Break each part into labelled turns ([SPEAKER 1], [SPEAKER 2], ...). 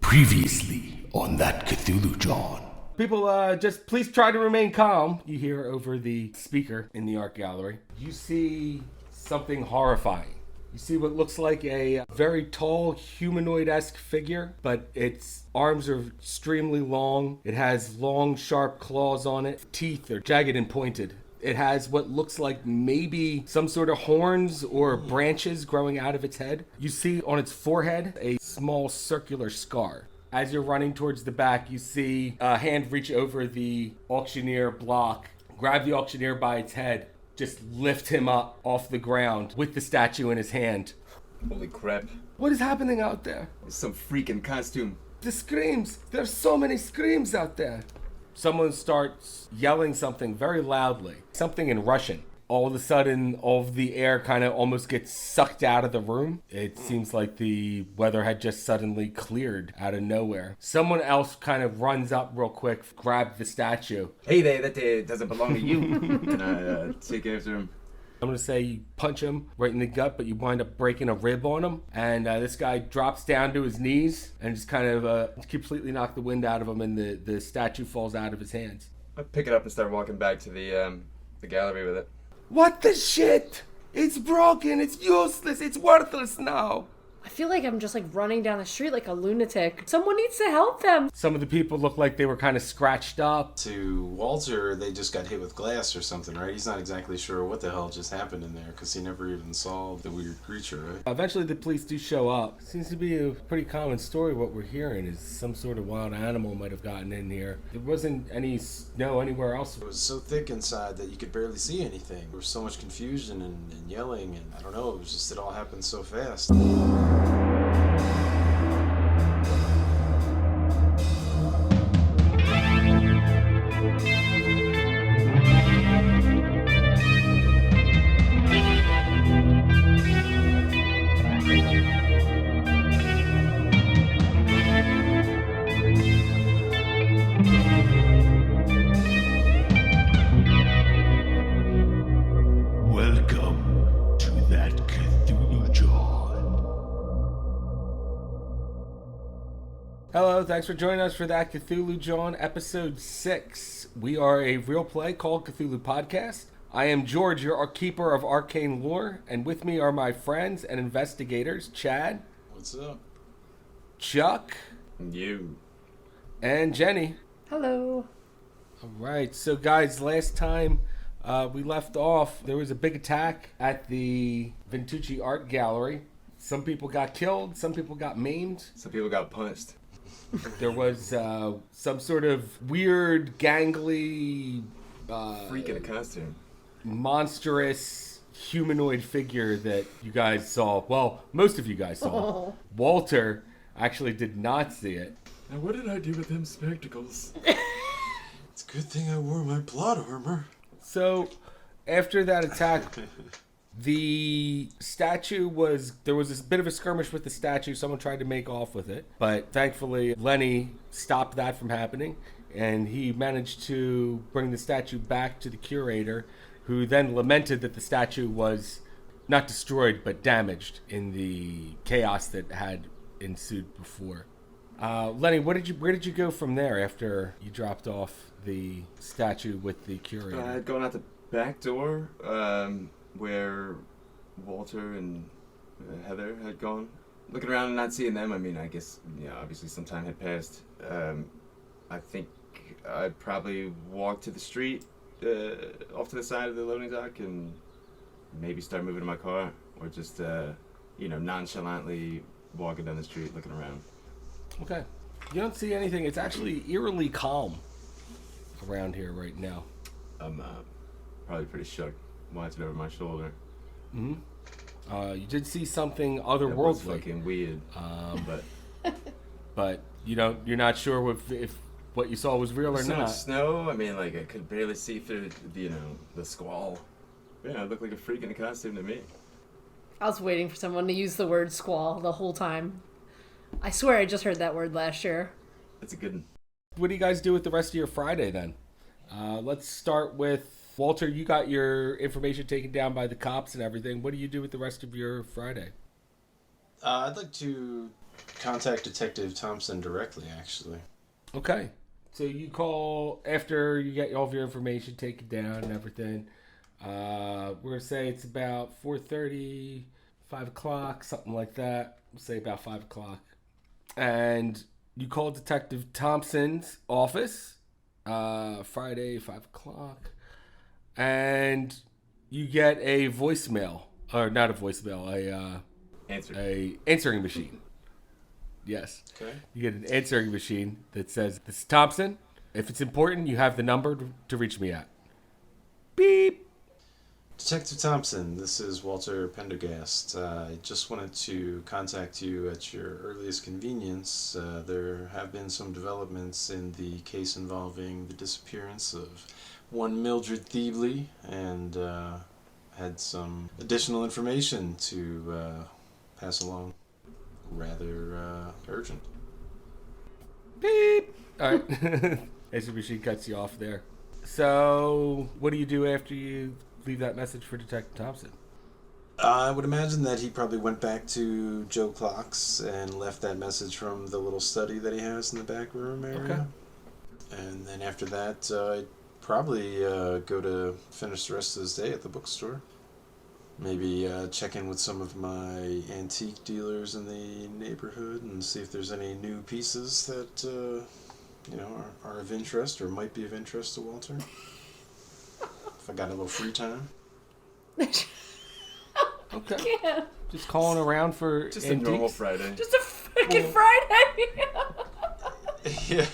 [SPEAKER 1] Previously on that Cthulhu Jawn.
[SPEAKER 2] People, just please try to remain calm. You hear over the speaker in the art gallery. You see something horrifying. You see what looks like a very tall humanoid-esque figure, but its arms are extremely long. It has long, sharp claws on it. Teeth are jagged and pointed. It has what looks like maybe some sort of horns or branches growing out of its head. You see on its forehead a small circular scar. As you're running towards the back, you see a hand reach over the auctioneer block, grab the auctioneer by its head, just lift him up off the ground with the statue in his hand.
[SPEAKER 3] Holy crap.
[SPEAKER 2] What is happening out there?
[SPEAKER 3] Some freak in costume.
[SPEAKER 2] The screams. There's so many screams out there. Someone starts yelling something very loudly, something in Russian. All of a sudden, all of the air kind of almost gets sucked out of the room. It seems like the weather had just suddenly cleared out of nowhere. Someone else kind of runs up real quick, grabs the statue.
[SPEAKER 3] Hey there, that doesn't belong to you. Can I take after him?
[SPEAKER 2] I'm going to say you punch him right in the gut, but you wind up breaking a rib on him. And this guy drops down to his knees and just kind of completely knock the wind out of him, and the statue falls out of his hands.
[SPEAKER 3] I pick it up and start walking back to the gallery with it.
[SPEAKER 2] What the shit? It's broken. It's useless. It's worthless now.
[SPEAKER 4] I feel like I'm just running down the street like a lunatic. Someone needs to help them.
[SPEAKER 2] Some of the people look like they were kind of scratched up.
[SPEAKER 5] To Walter, they just got hit with glass or something, right? He's not exactly sure what the hell just happened in there because he never even saw the weird creature, right?
[SPEAKER 2] Eventually the police do show up. Seems to be a pretty common story. What we're hearing is some sort of wild animal might have gotten in here. There wasn't any snow anywhere else.
[SPEAKER 5] It was so thick inside that you could barely see anything. There was so much confusion and yelling, and I don't know, it was just, it all happened so fast.
[SPEAKER 1] Welcome to that Cthulhu Jawn.
[SPEAKER 2] Hello, thanks for joining us for that Cthulhu Jawn episode 6. We are a real play called Cthulhu Podcast. I am George, your keeper of arcane lore, and with me are my friends and investigators, Chad.
[SPEAKER 5] What's up?
[SPEAKER 2] Chuck.
[SPEAKER 3] You.
[SPEAKER 2] And Jenny.
[SPEAKER 4] Hello.
[SPEAKER 2] All right, so guys, last time we left off, there was a big attack at the Ventucci Art Gallery. Some people got killed, some people got maimed.
[SPEAKER 3] Some people got punched.
[SPEAKER 2] There was some sort of weird, gangly,
[SPEAKER 3] Freak in a costume.
[SPEAKER 2] monstrous humanoid figure that you guys saw. Well, most of you guys saw.
[SPEAKER 4] Oh.
[SPEAKER 2] Walter actually did not see it.
[SPEAKER 3] Now what did I do with them spectacles?
[SPEAKER 5] It's a good thing I wore my plot armor.
[SPEAKER 2] So, after that attack, the statue there was this bit of a skirmish with the statue. Someone tried to make off with it, but thankfully Lenny stopped that from happening, and he managed to bring the statue back to the curator, who then lamented that the statue was not destroyed but damaged in the chaos that had ensued before. Lenny, where did you go from there after you dropped off the statue with the curator?
[SPEAKER 3] I had gone out the back door, where Walter and Heather had gone. Looking around and not seeing them, I mean, I guess, obviously some time had passed. I think I'd probably walk to the street, off to the side of the loading dock, and maybe start moving to my car, or just, nonchalantly walking down the street looking around.
[SPEAKER 2] Okay. You don't see anything. It's actually eerily calm around here right now.
[SPEAKER 3] I'm probably pretty shook, watching over my shoulder.
[SPEAKER 2] Mm-hmm. You did see something
[SPEAKER 3] That was
[SPEAKER 2] otherworldly,
[SPEAKER 3] fucking weird.
[SPEAKER 2] but you're not sure if what you saw was real or
[SPEAKER 3] So
[SPEAKER 2] not.
[SPEAKER 3] much snow. I mean, I could barely see through, the squall. Yeah, it looked like a freak in a costume to me.
[SPEAKER 4] I was waiting for someone to use the word squall the whole time. I swear I just heard that word last year.
[SPEAKER 3] That's a good one.
[SPEAKER 2] What do you guys do with the rest of your Friday then? Let's start with Walter. You got your information taken down by the cops and everything. What do you do with the rest of your Friday?
[SPEAKER 5] I'd like to contact Detective Thompson directly, actually.
[SPEAKER 2] Okay. So you call after you get all of your information, take it down and everything. We're going to say it's about 4:30, 5 o'clock, something like that. We'll say about 5 o'clock. And you call Detective Thompson's office, Friday, 5 o'clock. And you get a voicemail, or not a voicemail, a answering machine. Yes.
[SPEAKER 5] Okay.
[SPEAKER 2] You get an answering machine that says, "This is Thompson. If it's important, you have the number to reach me at." Beep.
[SPEAKER 5] Detective Thompson, this is Walter Pendergast. I just wanted to contact you at your earliest convenience. There have been some developments in the case involving the disappearance of one Mildred Thiebley, and had some additional information to pass along. Rather urgent.
[SPEAKER 2] Beep. All right. Answering machine cuts you off there. So, what do you do after you leave that message for Detective Thompson?
[SPEAKER 5] I would imagine that he probably went back to Joe Clocks and left that message from the little study that he has in the back room area. Okay. And then after that, I'd probably go to finish the rest of his day at the bookstore. Maybe check in with some of my antique dealers in the neighborhood and see if there's any new pieces that are of interest or might be of interest to Walter. If I got a little free time.
[SPEAKER 2] Okay. Yeah. Just calling around for
[SPEAKER 3] just
[SPEAKER 2] antiques.
[SPEAKER 3] a normal Friday.
[SPEAKER 4] Just a freaking Friday.
[SPEAKER 5] Yeah.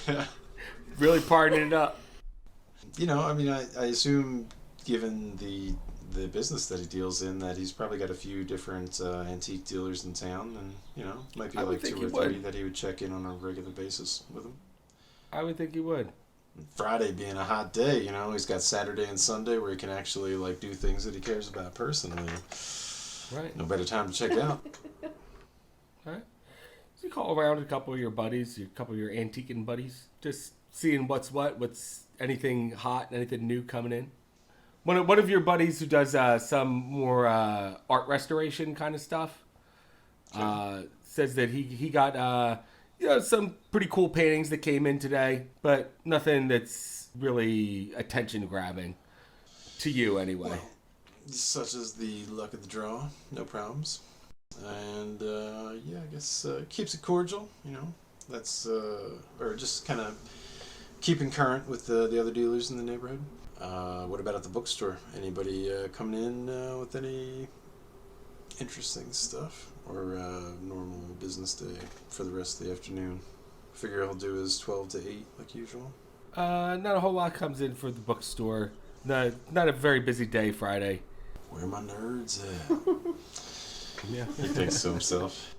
[SPEAKER 2] Really partying it up.
[SPEAKER 5] I assume, given the business that he deals in, that he's probably got a few different antique dealers in town, and might be like 2 or 3 that he would check in on a regular basis with them.
[SPEAKER 2] I would think he would.
[SPEAKER 5] Friday being a hot day, he's got Saturday and Sunday where he can actually do things that he cares about personally.
[SPEAKER 2] Right.
[SPEAKER 5] No better time to check out.
[SPEAKER 2] All right. So you call around a couple of your buddies, a couple of your antiquing buddies, just seeing what's anything hot, anything new coming in. One of your buddies who does some more art restoration kind of stuff says that he got some pretty cool paintings that came in today, but nothing that's really attention grabbing to you anyway.
[SPEAKER 5] Well, such as the luck of the draw, no problems. And I guess keeps it cordial. That's or just kind of keeping current with the other dealers in the neighborhood. What about at the bookstore? Anybody coming in with any interesting stuff? Or normal business day for the rest of the afternoon? Figure he'll do his 12 to 8 like usual.
[SPEAKER 2] Not a whole lot comes in for the bookstore. Not a very busy day Friday.
[SPEAKER 5] Where are my nerds at?
[SPEAKER 2] Yeah.
[SPEAKER 5] He thinks to himself.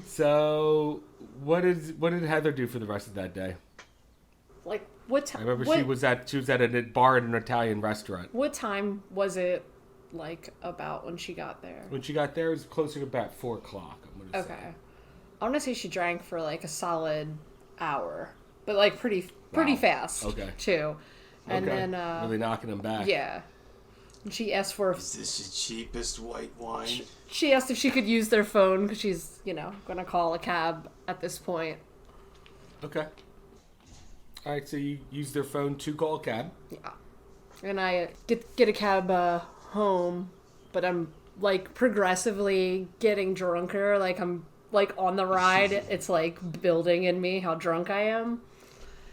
[SPEAKER 2] So, what did Heather do for the rest of that day?
[SPEAKER 4] Like, what time?
[SPEAKER 2] I remember she was at a bar at an Italian restaurant.
[SPEAKER 4] What time was it, about when she got there?
[SPEAKER 2] When she got there, it was closer to about 4 o'clock. I'm gonna say.
[SPEAKER 4] I want to say she drank for a solid hour, but pretty fast.
[SPEAKER 2] Okay.
[SPEAKER 4] Too, and then
[SPEAKER 2] really knocking them back.
[SPEAKER 4] Yeah. And she asked for.
[SPEAKER 5] Is this the cheapest white wine?
[SPEAKER 4] She asked if she could use their phone because she's gonna call a cab at this point.
[SPEAKER 2] Okay. All right, so you use their phone to call a cab.
[SPEAKER 4] Yeah. And I get a cab home, but I'm progressively getting drunker. I'm on the ride. It's building in me how drunk I am.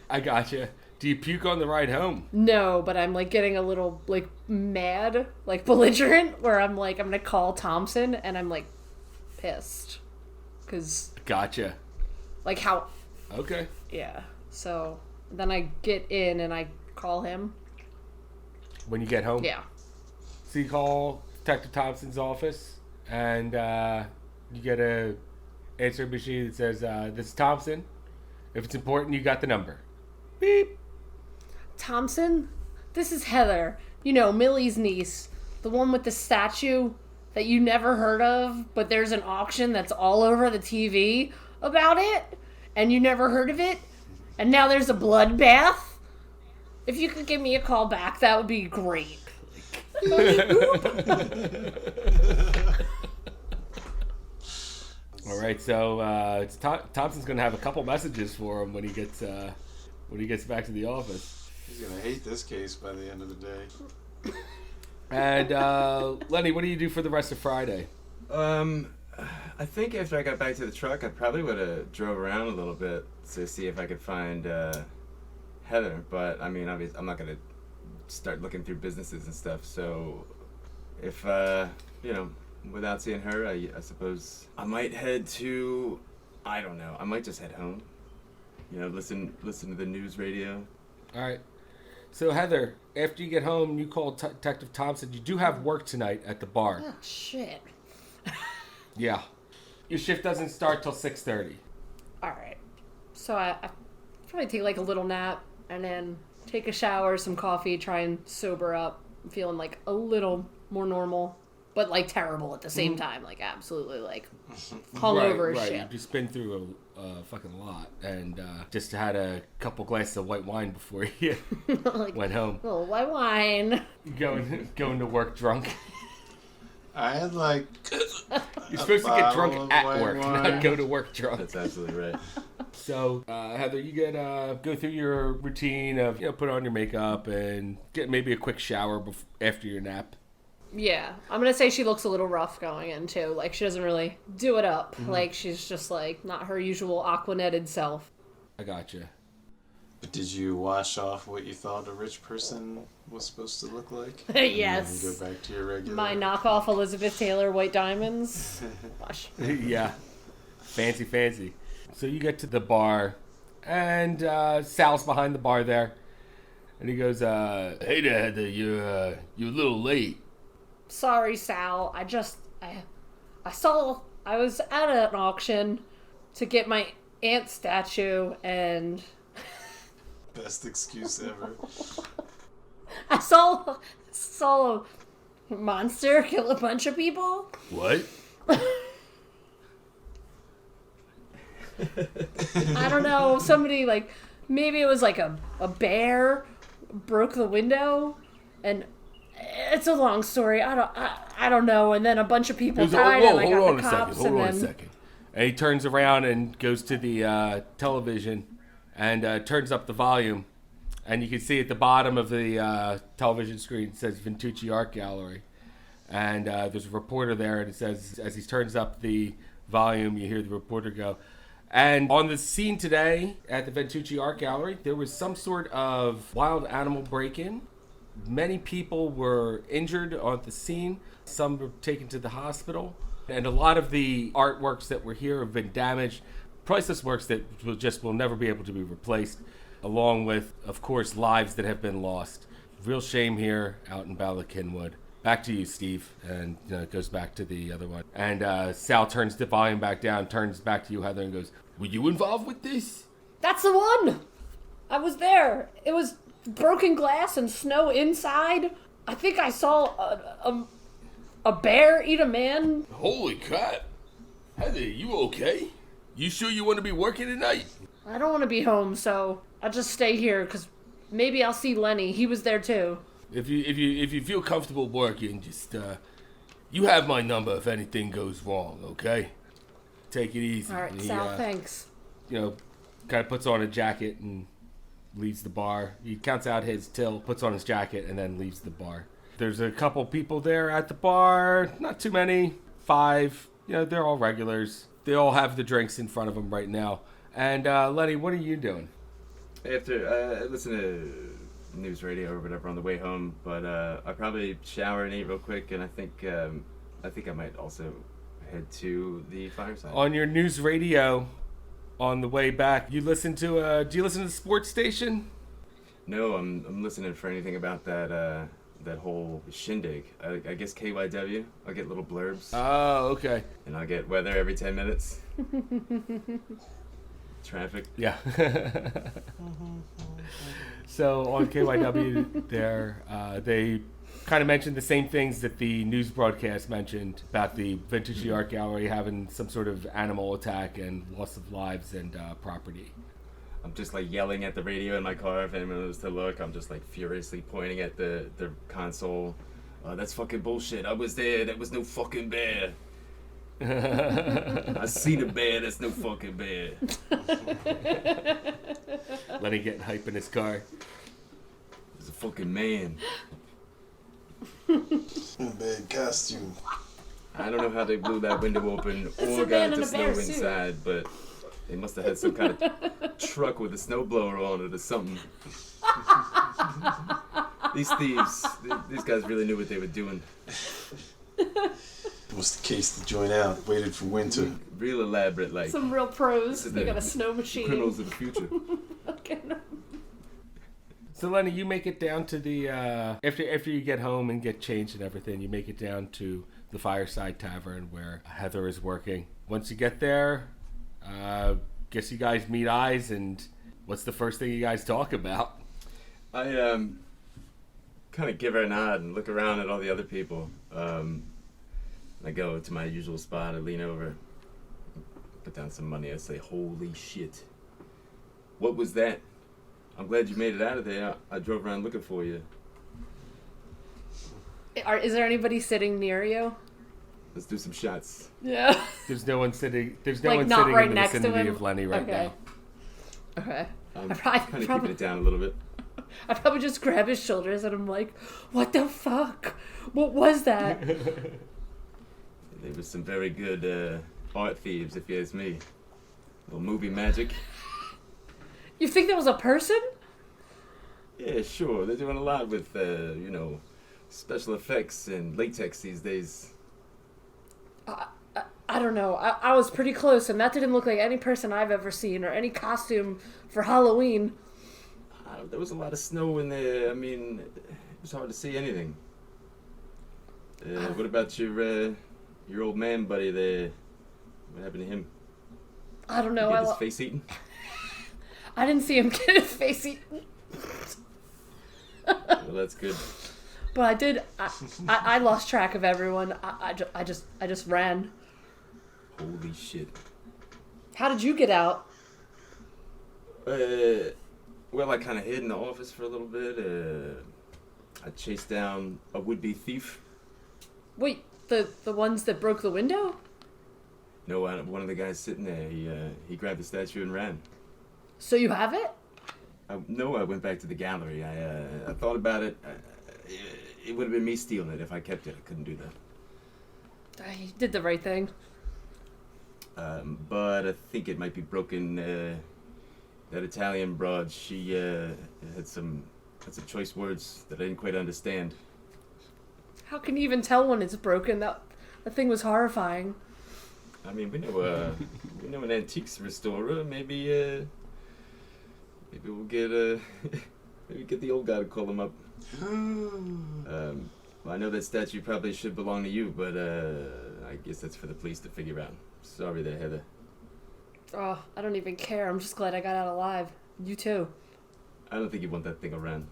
[SPEAKER 2] I gotcha. Do you puke on the ride home?
[SPEAKER 4] No, but I'm getting a little mad, belligerent, where I'm I'm gonna call Thompson, and I'm pissed, cause
[SPEAKER 2] Gotcha.
[SPEAKER 4] how.
[SPEAKER 2] Okay.
[SPEAKER 4] Yeah. So then I get in and I call him.
[SPEAKER 2] When you get home?
[SPEAKER 4] Yeah.
[SPEAKER 2] So you call Detective Thompson's office, and you get a answering machine that says, "This is Thompson. If it's important, you got the number." Beep.
[SPEAKER 4] Thompson, this is Heather. Millie's niece, the one with the statue that you never heard of, but there's an auction that's all over the TV about it, and you never heard of it, and now there's a bloodbath. If you could give me a call back, that would be great.
[SPEAKER 2] All right, so Thompson's going to have a couple messages for him when he gets back to the office.
[SPEAKER 5] He's gonna hate this case by the end of the day.
[SPEAKER 2] And Lenny, what do you do for the rest of Friday?
[SPEAKER 3] I think after I got back to the truck, I probably would have drove around a little bit to see if I could find Heather. But I mean, obviously, I'm not gonna start looking through businesses and stuff. So if without seeing her, I suppose I might head to, I don't know, I might just head home. Listen to the news radio.
[SPEAKER 2] All right. So Heather, after you get home, you call Detective Thompson. You do have work tonight at the bar.
[SPEAKER 4] Oh, shit.
[SPEAKER 2] Yeah. Your shift doesn't start till 6:30.
[SPEAKER 4] All right. So I probably take like a little nap and then take a shower, some coffee, try and sober up. I'm feeling like a little more normal, but like terrible at the same time. Like absolutely like hungover as shit.
[SPEAKER 2] You just been through a fucking lot and just had a couple glasses of white wine before you went home.
[SPEAKER 4] Oh, white wine.
[SPEAKER 2] Going to work drunk.
[SPEAKER 5] I had like.
[SPEAKER 2] You're supposed to get drunk at work,
[SPEAKER 5] wine.
[SPEAKER 2] not go to work drunk.
[SPEAKER 3] That's absolutely right.
[SPEAKER 2] So, Heather, you get go through your routine of put on your makeup and get maybe a quick shower after your nap.
[SPEAKER 4] Yeah, I'm gonna say she looks a little rough going in too. Like she doesn't really do it up. Like she's just like not her usual aquanetted self.
[SPEAKER 2] I gotcha.
[SPEAKER 5] But did you wash off what you thought a rich person was supposed to look like?
[SPEAKER 4] Yes.
[SPEAKER 5] And go back to your regular.
[SPEAKER 4] My knockoff Elizabeth Taylor white diamonds. Wash.
[SPEAKER 2] Yeah, fancy. So you get to the bar, and Sal's behind the bar there, and he goes, "Hey there, Heather, you're a little late."
[SPEAKER 4] Sorry, Sal. I was at an auction to get my aunt statue, and
[SPEAKER 5] Best excuse ever.
[SPEAKER 4] I saw a monster kill a bunch of people.
[SPEAKER 2] What?
[SPEAKER 4] I don't know. Somebody maybe it was like a bear broke the window, and it's a long story. I don't know. And then a bunch of people died, and I got the cops.
[SPEAKER 2] Hold on a second. And he turns around and goes to the television and turns up the volume. And you can see at the bottom of the television screen it says Ventucci Art Gallery. And there's a reporter there, and it says, as he turns up the volume, you hear the reporter go, and on the scene today at the Ventucci Art Gallery, there was some sort of wild animal break-in. Many people were injured on the scene. Some were taken to the hospital. And a lot of the artworks that were here have been damaged. Priceless works that will never be able to be replaced, along with, of course, lives that have been lost. Real shame here out in Bala-Cynwyd. Back to you, Steve. And it goes back to the other one. And Sal turns the volume back down, turns back to you, Heather, and goes, "Were you involved with this?"
[SPEAKER 4] That's the one! I was there. It was broken glass and snow inside. I think I saw a bear eat a man.
[SPEAKER 2] Holy crap. Heather, you okay? You sure you want to be working tonight?
[SPEAKER 4] I don't want to be home, so I'll just stay here, because maybe I'll see Lenny. He was there, too.
[SPEAKER 2] If you feel comfortable working, just you have my number if anything goes wrong, okay? Take it easy.
[SPEAKER 4] All right, Sal, thanks.
[SPEAKER 2] Kind of puts on a jacket and leaves the bar. He counts out his till, puts on his jacket, and then leaves the bar. There's a couple people there at the bar. Not too many. 5. They're all regulars. They all have the drinks in front of them right now. And Lenny, what are you doing?
[SPEAKER 3] After I listen to news radio or whatever on the way home, but I probably shower and eat real quick, and I think I might also head to the fireside.
[SPEAKER 2] On your news radio, on the way back, you listen to do you listen to the sports station?
[SPEAKER 3] No, I'm listening for anything about that whole shindig. I guess KYW. I'll get little blurbs.
[SPEAKER 2] Oh, okay.
[SPEAKER 3] And I'll get weather every 10 minutes. Traffic.
[SPEAKER 2] Yeah. So on KYW there, they kind of mentioned the same things that the news broadcast mentioned about the Ventucci Art Gallery having some sort of animal attack and loss of lives and property.
[SPEAKER 3] I'm just yelling at the radio in my car. If anyone was to look, I'm just furiously pointing at the console. That's fucking bullshit. I was there. That was no fucking bear. I seen a bear. That's no fucking bear.
[SPEAKER 2] Lenny getting hype in his car.
[SPEAKER 3] It's a fucking man.
[SPEAKER 5] Bad costume.
[SPEAKER 3] I don't know how they blew that window open
[SPEAKER 4] It's
[SPEAKER 3] or
[SPEAKER 4] a man
[SPEAKER 3] got
[SPEAKER 4] in
[SPEAKER 3] the
[SPEAKER 4] a
[SPEAKER 3] snow
[SPEAKER 4] bear suit.
[SPEAKER 3] inside, but they must have had some kind of truck with a snowblower on it or something. These thieves, these guys really knew what they were doing.
[SPEAKER 5] Was the case to join out, waited for winter.
[SPEAKER 3] Real elaborate, like
[SPEAKER 4] Some real pros.
[SPEAKER 3] This is
[SPEAKER 4] They
[SPEAKER 3] the
[SPEAKER 4] got a snow machine.
[SPEAKER 3] criminals of the future.
[SPEAKER 4] Okay.
[SPEAKER 2] So Lenny, you make it down to the after you get home and get changed and everything, you make it down to the Fireside Tavern where Heather is working. Once you get there, guess you guys meet eyes, and what's the first thing you guys talk about?
[SPEAKER 3] I kind of give her a nod and look around at all the other people. I go to my usual spot. I lean over, put down some money. I say, "Holy shit! What was that? I'm glad you made it out of there. I drove around looking for you.
[SPEAKER 4] Is there anybody sitting near you?
[SPEAKER 3] Let's do some shots."
[SPEAKER 4] Yeah.
[SPEAKER 2] There's no one sitting. There's no
[SPEAKER 4] Like,
[SPEAKER 2] one
[SPEAKER 4] not
[SPEAKER 2] sitting
[SPEAKER 4] right
[SPEAKER 2] in the
[SPEAKER 4] next to
[SPEAKER 2] vicinity
[SPEAKER 4] him?
[SPEAKER 2] of Lenny right
[SPEAKER 4] Okay.
[SPEAKER 2] now.
[SPEAKER 4] Okay.
[SPEAKER 3] I'm
[SPEAKER 4] I
[SPEAKER 3] kind of
[SPEAKER 4] probably-
[SPEAKER 3] keeping it down a little bit.
[SPEAKER 4] I probably just grab his shoulders and I'm like, what the fuck? What was that?
[SPEAKER 3] There was some very good art thieves, if you ask me. Little movie magic.
[SPEAKER 4] You think that was a person?
[SPEAKER 3] Yeah, sure. They're doing a lot with, special effects and latex these days.
[SPEAKER 4] I don't know. I was pretty close, and that didn't look like any person I've ever seen or any costume for Halloween.
[SPEAKER 3] There was a lot of snow in there. I mean, it was hard to see anything. What about your old man buddy there? What happened to him?
[SPEAKER 4] I don't know.
[SPEAKER 3] Did he get his face eaten?
[SPEAKER 4] I didn't see him get his face eaten,
[SPEAKER 3] Well, that's good.
[SPEAKER 4] but I did. I lost track of everyone. I just ran.
[SPEAKER 3] Holy shit.
[SPEAKER 4] How did you get out?
[SPEAKER 3] Well, I kind of hid in the office for a little bit. I chased down a would-be thief.
[SPEAKER 4] Wait, the ones that broke the window?
[SPEAKER 3] No, one of the guys sitting there, he grabbed the statue and ran.
[SPEAKER 4] So you have it?
[SPEAKER 3] No, I went back to the gallery. I thought about it. It would have been me stealing it if I kept it. I couldn't do that.
[SPEAKER 4] I did the right thing.
[SPEAKER 3] But I think it might be broken. That Italian broad, she had some choice words that I didn't quite understand.
[SPEAKER 4] How can you even tell when it's broken? That thing was horrifying.
[SPEAKER 3] I mean, we know an antiques restorer. Maybe we'll get maybe get the old guy to call him up. Well, I know that statue probably should belong to you, but I guess that's for the police to figure out. Sorry there, Heather.
[SPEAKER 4] Oh, I don't even care. I'm just glad I got out alive. You too.
[SPEAKER 3] I don't think you want that thing around.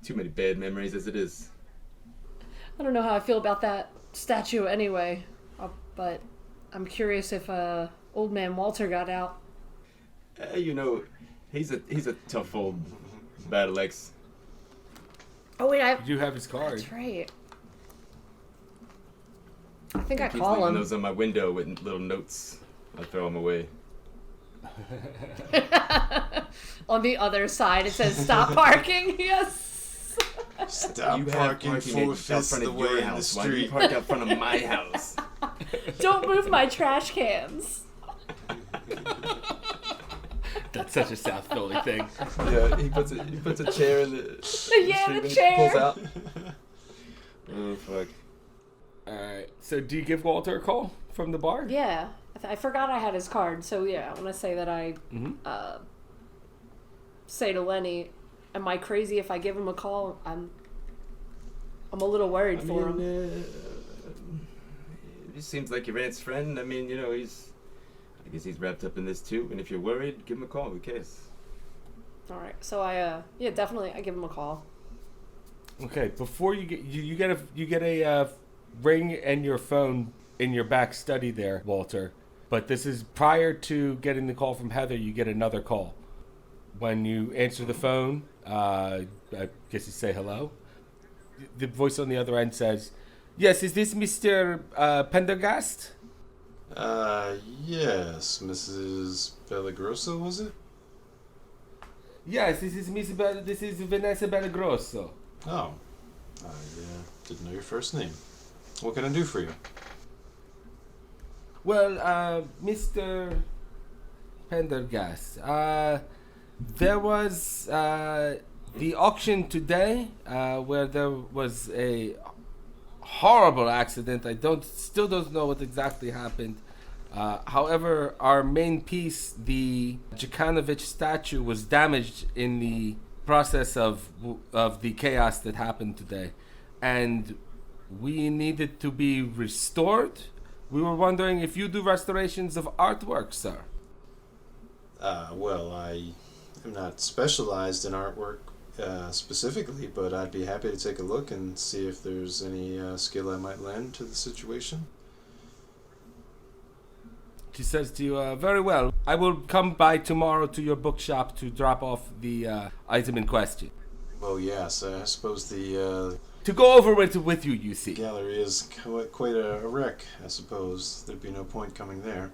[SPEAKER 3] Too many bad memories as it is.
[SPEAKER 4] I don't know how I feel about that statue anyway, but I'm curious if old man Walter got out.
[SPEAKER 3] He's a tough old battle axe.
[SPEAKER 4] Oh wait,
[SPEAKER 2] You have his card.
[SPEAKER 4] That's right. I think I
[SPEAKER 3] He's
[SPEAKER 4] call
[SPEAKER 3] leaving
[SPEAKER 4] him.
[SPEAKER 3] those on my window with little notes. I'll throw them away.
[SPEAKER 4] On the other side, it says "Stop parking." Yes.
[SPEAKER 5] Stop
[SPEAKER 3] You have
[SPEAKER 5] parking
[SPEAKER 3] parking
[SPEAKER 5] 4
[SPEAKER 3] out
[SPEAKER 5] fifths
[SPEAKER 3] front
[SPEAKER 5] of
[SPEAKER 3] of
[SPEAKER 5] the
[SPEAKER 3] your
[SPEAKER 5] way in the
[SPEAKER 3] house. Why do you
[SPEAKER 5] street.
[SPEAKER 3] park out front of my house?
[SPEAKER 4] Don't move my trash cans.
[SPEAKER 2] That's such a South Philly thing.
[SPEAKER 3] Yeah, he puts a chair in the
[SPEAKER 4] Yeah,
[SPEAKER 3] street
[SPEAKER 4] the
[SPEAKER 3] when
[SPEAKER 4] chair.
[SPEAKER 3] he pulls out. Oh fuck.
[SPEAKER 2] All right. So do you give Walter a call from the bar?
[SPEAKER 4] Yeah, I forgot I had his card. So yeah, I want to say that I say to Lenny, "Am I crazy if I give him a call? I'm a little worried for him."
[SPEAKER 3] He seems like your aunt's friend. I mean, I guess he's wrapped up in this too. And if you're worried, give him a call. Who cares?
[SPEAKER 4] All right, so I definitely I give him a call.
[SPEAKER 2] Okay. Before you get a ring and your phone in your back study there, Walter. But this is prior to getting the call from Heather. You get another call. When you answer the phone, I guess you say hello. The voice on the other end says, Yes, is this Mr. Pendergast?
[SPEAKER 5] Yes, Mrs. Bellagrosso, was it?
[SPEAKER 2] Yes, this is this is Vanessa Bellagrosso.
[SPEAKER 5] Oh, I didn't know your first name. What can I do for you?
[SPEAKER 2] Well, Mr. Pendergast, there was the auction today where there was a horrible accident. I still don't know what exactly happened. However, our main piece, the Djukanovic statue, was damaged in the process of the chaos that happened today, and we needed to be restored. We were wondering if you do restorations of artwork, sir.
[SPEAKER 5] Well, I am not specialized in artwork specifically, but I'd be happy to take a look and see if there's any skill I might lend to the situation.
[SPEAKER 2] She says to you, very well. I will come by tomorrow to your bookshop to drop off the item in question.
[SPEAKER 5] Well, yes, I suppose the
[SPEAKER 2] To go over it with you, you see.
[SPEAKER 5] gallery is quite a wreck, I suppose. There'd be no point coming there.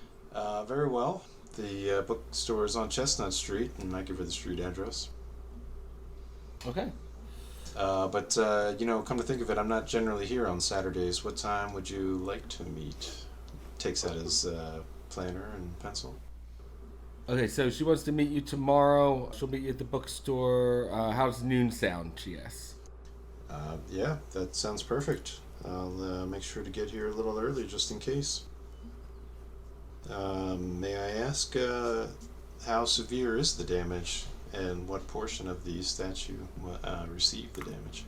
[SPEAKER 5] Very well. The bookstore is on Chestnut Street, and I give her the street address.
[SPEAKER 2] Okay.
[SPEAKER 5] But come to think of it, I'm not generally here on Saturdays. What time would you like to meet? Takes out his planner and pencil.
[SPEAKER 2] Okay, so she wants to meet you tomorrow. She'll meet you at the bookstore. How's noon sound, she asks.
[SPEAKER 5] Yeah, that sounds perfect. I'll make sure to get here a little early just in case. May I ask, how severe is the damage, and what portion of the statue received the damage?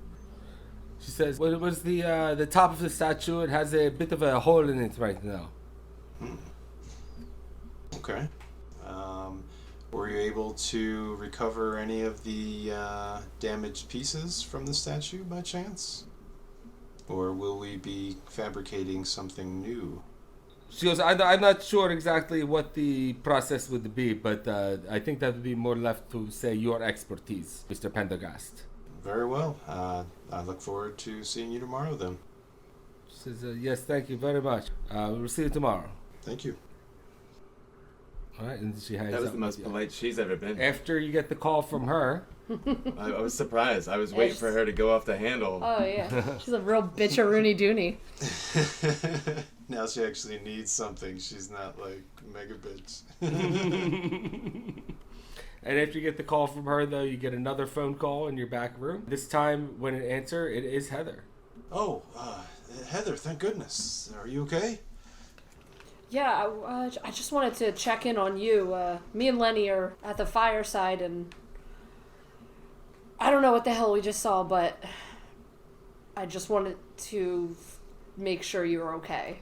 [SPEAKER 2] She says, well, it was the top of the statue. It has a bit of a hole in it right now.
[SPEAKER 5] Okay. Were you able to recover any of the damaged pieces from the statue by chance? Or will we be fabricating something new?
[SPEAKER 2] She goes, I'm not sure exactly what the process would be, but I think that would be more left to, say, your expertise, Mr. Pendergast.
[SPEAKER 5] Very well. I look forward to seeing you tomorrow then.
[SPEAKER 2] She says, yes, thank you very much. We'll see you tomorrow.
[SPEAKER 5] Thank you.
[SPEAKER 2] All right, and she hangs
[SPEAKER 3] That was
[SPEAKER 2] up
[SPEAKER 3] the most
[SPEAKER 2] with you.
[SPEAKER 3] polite she's ever been.
[SPEAKER 2] After you get the call from her,
[SPEAKER 3] I was surprised. I was waiting for her to go off the handle.
[SPEAKER 4] Oh, yeah. She's a real bitch-a-rooney dooney.
[SPEAKER 5] Now she actually needs something. She's not like mega bitch.
[SPEAKER 2] and after you get the call from her, though, you get another phone call in your back room. This time, when it answers, it is Heather.
[SPEAKER 5] Oh, Heather, thank goodness. Are you okay?
[SPEAKER 4] Yeah, I just wanted to check in on you. Me and Lenny are at the fireside, and I don't know what the hell we just saw, but I just wanted to make sure you were okay.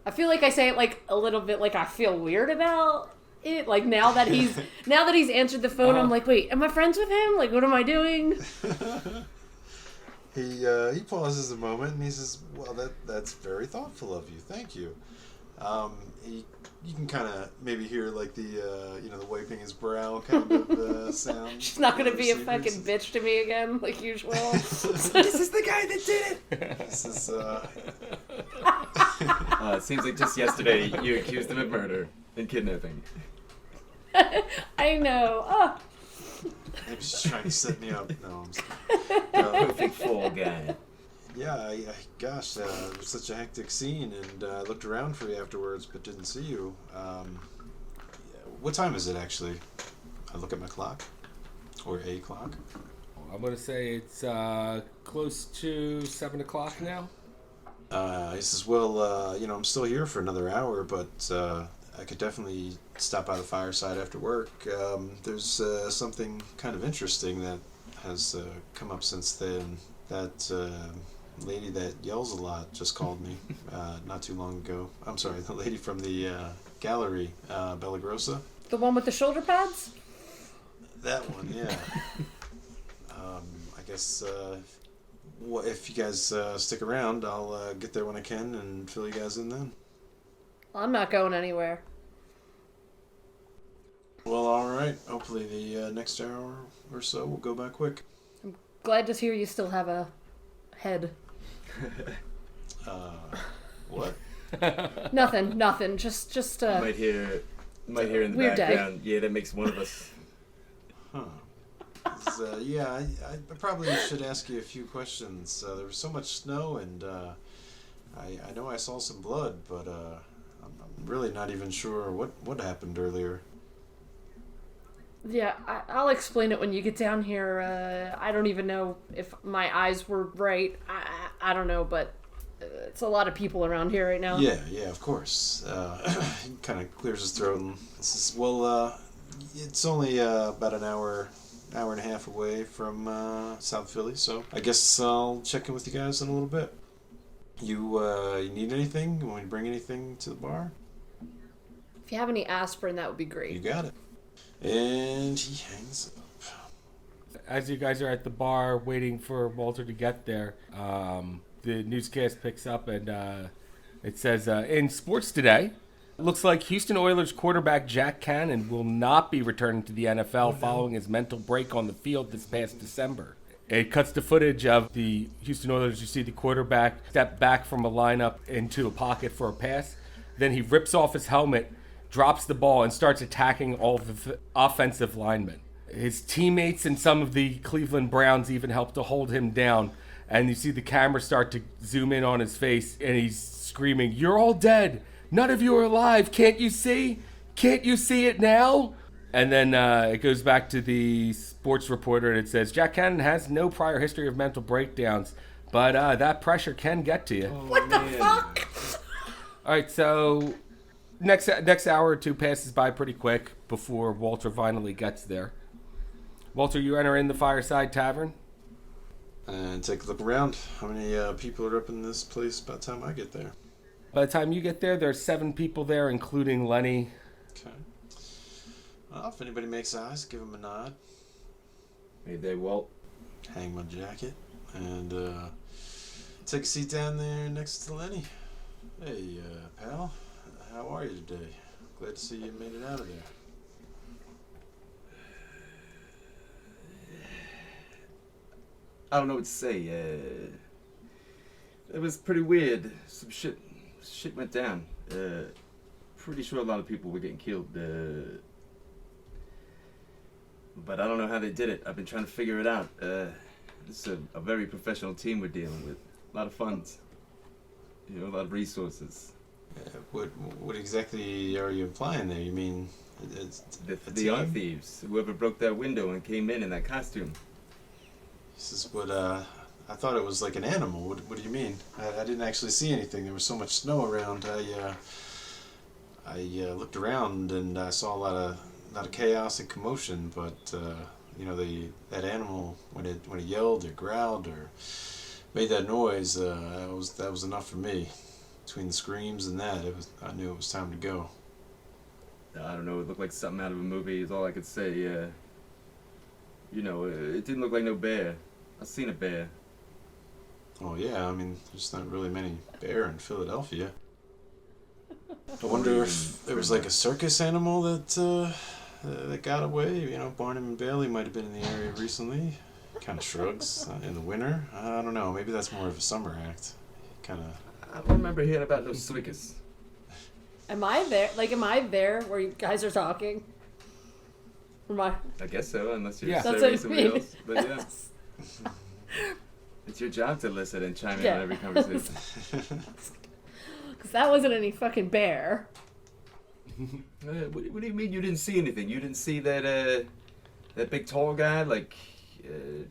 [SPEAKER 4] I feel like I say it like a little bit like I feel weird about it. Like now that he's answered the phone, I'm like, wait, am I friends with him? Like, what am I doing?
[SPEAKER 5] He pauses a moment and he says, "Well, that's very thoughtful of you. Thank you." You can kind of maybe hear like the the wiping his brow kind of sound.
[SPEAKER 4] She's not gonna be a fucking bitch to me again, like usual.
[SPEAKER 3] This is the guy that did it.
[SPEAKER 5] This is
[SPEAKER 3] It seems like just yesterday you accused him of murder and kidnapping.
[SPEAKER 4] I know. Oh.
[SPEAKER 5] maybe she's trying to set me up. No, I'm just
[SPEAKER 3] Perfect fool guy.
[SPEAKER 5] Yeah, gosh, it was such a hectic scene, and I looked around for you afterwards, but didn't see you. What time is it, actually? I look at my clock. Or a clock.
[SPEAKER 2] I'm going to say it's close to 7 o'clock now.
[SPEAKER 5] He says, well, I'm still here for another hour, but I could definitely stop by the fireside after work. There's something kind of interesting that has come up since then. That lady that yells a lot just called me not too long ago. I'm sorry, the lady from the gallery, Bella Grossa.
[SPEAKER 4] The one with the shoulder pads?
[SPEAKER 5] That one, yeah. I guess if you guys stick around, I'll get there when I can and fill you guys in then.
[SPEAKER 4] I'm not going anywhere.
[SPEAKER 5] Well, all right. Hopefully the next hour or so will go by quick.
[SPEAKER 4] Glad to hear you still have a head.
[SPEAKER 5] What?
[SPEAKER 4] Nothing. Just
[SPEAKER 3] Might hear in the
[SPEAKER 4] weird day.
[SPEAKER 3] background. Yeah, that makes one of us.
[SPEAKER 5] Huh. Yeah, I probably should ask you a few questions. There was so much snow, and I know I saw some blood, but I'm really not even sure what happened earlier.
[SPEAKER 4] Yeah, I'll explain it when you get down here. I don't even know if my eyes were right. I don't know, but it's a lot of people around here right now.
[SPEAKER 5] Yeah, of course. He kind of clears his throat and says, well, it's only about an hour and a half away from South Philly, so I guess I'll check in with you guys in a little bit. You need anything? You want me to bring anything to the bar?
[SPEAKER 4] If you have any aspirin, that would be great.
[SPEAKER 5] You got it. And he hangs up.
[SPEAKER 2] As you guys are at the bar waiting for Walter to get there, the newscast picks up and it says, in sports today, looks like Houston Oilers quarterback Jack Cannon will not be returning to the NFL following his mental break on the field this past December. It cuts to footage of the Houston Oilers. You see the quarterback step back from a lineup into a pocket for a pass. Then he rips off his helmet, drops the ball, and starts attacking all the offensive linemen. His teammates and some of the Cleveland Browns even help to hold him down. And you see the camera start to zoom in on his face, and he's screaming, "You're all dead! None of you are alive! Can't you see? Can't you see it now?" And then it goes back to the sports reporter, and it says, Jack Cannon has no prior history of mental breakdowns, but that pressure can get to you.
[SPEAKER 4] What the fuck?
[SPEAKER 2] All right, so next hour or two passes by pretty quick before Walter finally gets there. Walter, you enter in the Fireside Tavern.
[SPEAKER 5] And take a look around. How many people are up in this place by the time I get there?
[SPEAKER 2] By the time you get there, there's 7 people there, including Lenny.
[SPEAKER 5] Okay. Well, if anybody makes eyes, give them a nod.
[SPEAKER 3] Hey there, Walt.
[SPEAKER 5] Hang my jacket. And take a seat down there next to Lenny. Hey, pal. How are you today? Glad to see you made it out of there.
[SPEAKER 3] I don't know what to say. It was pretty weird. Some shit went down. Pretty sure a lot of people were getting killed. But I don't know how they did it. I've been trying to figure it out. This is a very professional team we're dealing with. A lot of funds. You know, a lot of resources.
[SPEAKER 5] What exactly are you implying there? You mean
[SPEAKER 3] The art thieves. Whoever broke that window and came in that costume.
[SPEAKER 5] This is what I thought it was like an animal. What do you mean? I didn't actually see anything. There was so much snow around. I looked around and I saw a lot of chaos and commotion. But you know, that animal when it yelled or growled or made that noise, that was enough for me. Between the screams and that, I knew it was time to go.
[SPEAKER 3] I don't know. It looked like something out of a movie. Is all I could say. You know, it didn't look like no bear. I seen a bear.
[SPEAKER 5] Oh yeah, I mean, there's not really many bear in Philadelphia. I wonder if there was like a circus animal that got away. You know, Barnum and Bailey might have been in the area recently. Kind of shrugs in the winter. I don't know. Maybe that's more of a summer act. Kind of.
[SPEAKER 3] I don't remember hearing about those circus.
[SPEAKER 4] Am I there? Like, am I there where you guys are talking?
[SPEAKER 3] I guess so, unless you're
[SPEAKER 2] Yeah.
[SPEAKER 4] That's
[SPEAKER 3] serving
[SPEAKER 4] what I
[SPEAKER 3] somebody
[SPEAKER 4] mean.
[SPEAKER 3] else. But yeah, it's your job to listen and chime in
[SPEAKER 4] Yeah.
[SPEAKER 3] on every conversation.
[SPEAKER 4] Because that wasn't any fucking bear.
[SPEAKER 3] What do you mean you didn't see anything? You didn't see that big tall guy like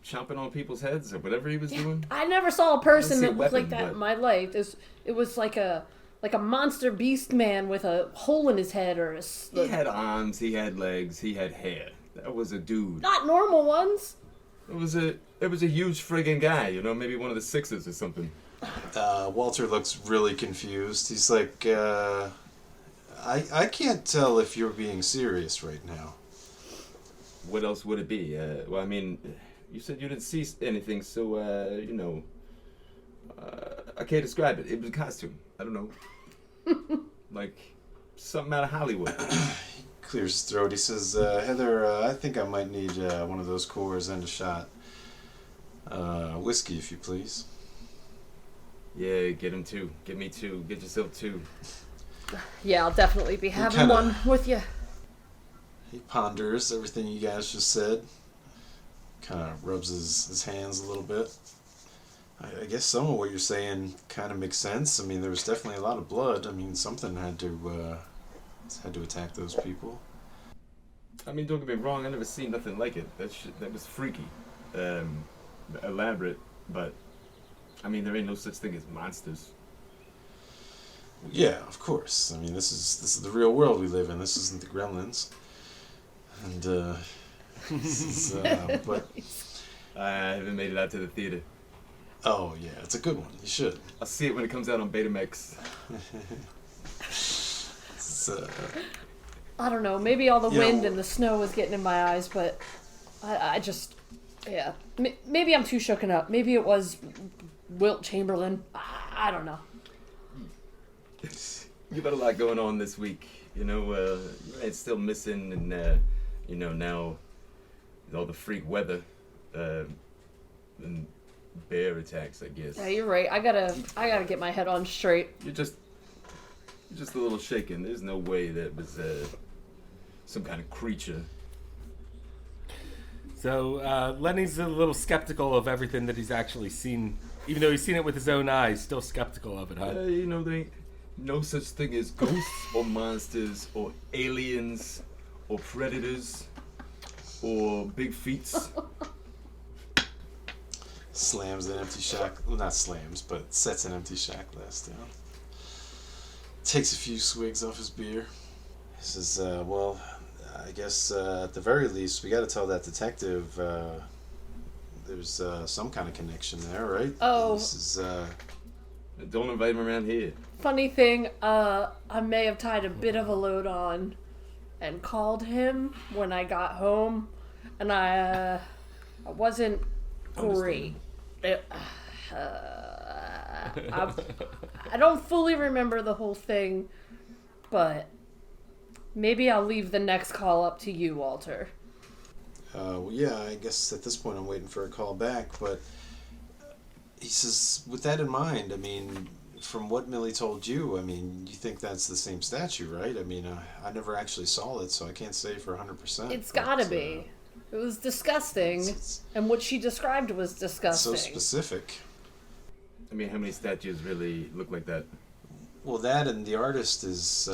[SPEAKER 3] chomping on people's heads or whatever he was doing?
[SPEAKER 4] I never saw a person
[SPEAKER 3] see a
[SPEAKER 4] that looked like
[SPEAKER 3] weapon,
[SPEAKER 4] that
[SPEAKER 3] but-
[SPEAKER 4] in my life. It was like a monster beast man with a hole in his head or
[SPEAKER 3] He had arms, he had legs, he had hair. That was a dude.
[SPEAKER 4] not normal ones.
[SPEAKER 3] It was a huge friggin' guy, you know, maybe one of the Sixers or something.
[SPEAKER 5] Walter looks really confused. He's like, I can't tell if you're being serious right now.
[SPEAKER 3] What else would it be? Well, I mean, you said you didn't see anything, so, you know, I can't describe it. It was a costume. I don't know. Like, something out of Hollywood.
[SPEAKER 5] Clears his throat. He says, Heather, I think I might need one of those cores and a shot. Whiskey, if you please.
[SPEAKER 3] Yeah, get him too. Get me too. Get yourself too.
[SPEAKER 4] Yeah, I'll definitely be having
[SPEAKER 5] kinda-
[SPEAKER 4] one with you.
[SPEAKER 5] He ponders everything you guys just said. Kind of rubs his hands a little bit. I guess some of what you're saying kind of makes sense. I mean, there was definitely a lot of blood. I mean, something had to attack those people.
[SPEAKER 3] I mean, don't get me wrong. I never seen nothing like it. That was freaky, elaborate. But I mean, there ain't no such thing as monsters.
[SPEAKER 5] Yeah, of course. I mean, this is the real world we live in. This isn't the Gremlins. And this is, but
[SPEAKER 3] I haven't made it out to the theater.
[SPEAKER 5] oh yeah, it's a good one. You should.
[SPEAKER 3] I'll see it when it comes out on Betamax.
[SPEAKER 5] It's,
[SPEAKER 4] I don't know. Maybe all the
[SPEAKER 5] You know-
[SPEAKER 4] wind and the snow was getting in my eyes, but I just, yeah. Maybe I'm too shooken up. Maybe it was Wilt Chamberlain. I don't know.
[SPEAKER 3] You got a lot going on this week. You know, it's still missing, and you know, now all the freak weather and bear attacks, I guess.
[SPEAKER 4] Yeah, you're right. I gotta get my head on straight.
[SPEAKER 3] You're just a little shaken. There's no way that was some kind of creature.
[SPEAKER 2] So Lenny's a little skeptical of everything that he's actually seen. Even though he's seen it with his own eyes, still skeptical of it, huh?
[SPEAKER 3] You know, there ain't no such thing as ghosts or monsters or aliens or predators or big feets.
[SPEAKER 5] slams an empty shot. Well, not slams, but sets an empty shot glass down. Takes a few swigs off his beer. He says, well, I guess at the very least, we got to tell that detective there's some kind of connection there, right?
[SPEAKER 4] Oh.
[SPEAKER 5] This is,
[SPEAKER 3] Don't invite him around here.
[SPEAKER 4] Funny thing, I may have tied a bit of a load on and called him when I got home, and I wasn't great. I don't fully remember the whole thing, but maybe I'll leave the next call up to you, Walter.
[SPEAKER 5] well, yeah, I guess at this point I'm waiting for a call back, but he says, with that in mind, I mean, from what Millie told you, I mean, you think that's the same statue, right? I mean, I never actually saw it, so I can't say for 100%.
[SPEAKER 4] It's gotta be. It was disgusting,
[SPEAKER 5] it's
[SPEAKER 4] and what she described was
[SPEAKER 5] so
[SPEAKER 4] disgusting.
[SPEAKER 5] specific.
[SPEAKER 3] I mean, how many statues really look like that?
[SPEAKER 5] Well, that and the artist is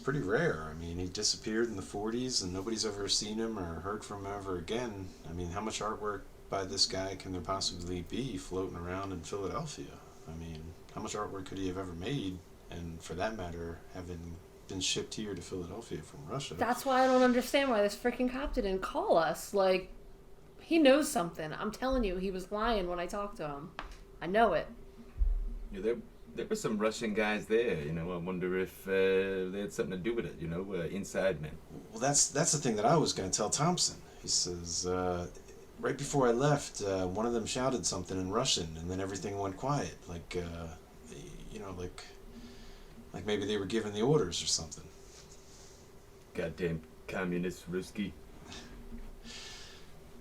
[SPEAKER 5] pretty rare. I mean, he disappeared in the 40s, and nobody's ever seen him or heard from him ever again. I mean, how much artwork by this guy can there possibly be floating around in Philadelphia? I mean, how much artwork could he have ever made? And for that matter, having been shipped here to Philadelphia from Russia.
[SPEAKER 4] That's why I don't understand why this freaking cop didn't call us. Like, he knows something. I'm telling you, he was lying when I talked to him. I know it.
[SPEAKER 3] Yeah, there were some Russian guys there. You know, I wonder if they had something to do with it. You know, inside men.
[SPEAKER 5] Well, that's the thing that I was going to tell Thompson. He says, right before I left, one of them shouted something in Russian, and then everything went quiet. Like, you know, like maybe they were giving the orders or something.
[SPEAKER 3] Goddamn communist Ruski.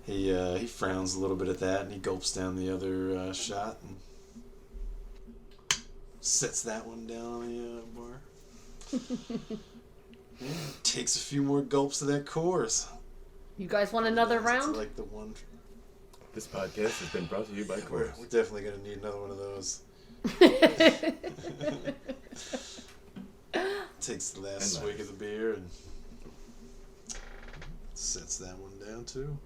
[SPEAKER 5] He frowns a little bit at that, and he gulps down the other shot and sets that one down on the bar. Yeah, takes a few more gulps of that Coors.
[SPEAKER 4] You guys want another
[SPEAKER 5] It's
[SPEAKER 4] round?
[SPEAKER 5] like the one.
[SPEAKER 3] This podcast has been brought to you by
[SPEAKER 5] We're
[SPEAKER 3] Coors.
[SPEAKER 5] definitely gonna need another one of those. Takes the last
[SPEAKER 3] And
[SPEAKER 5] swig of the beer and sets that one down too.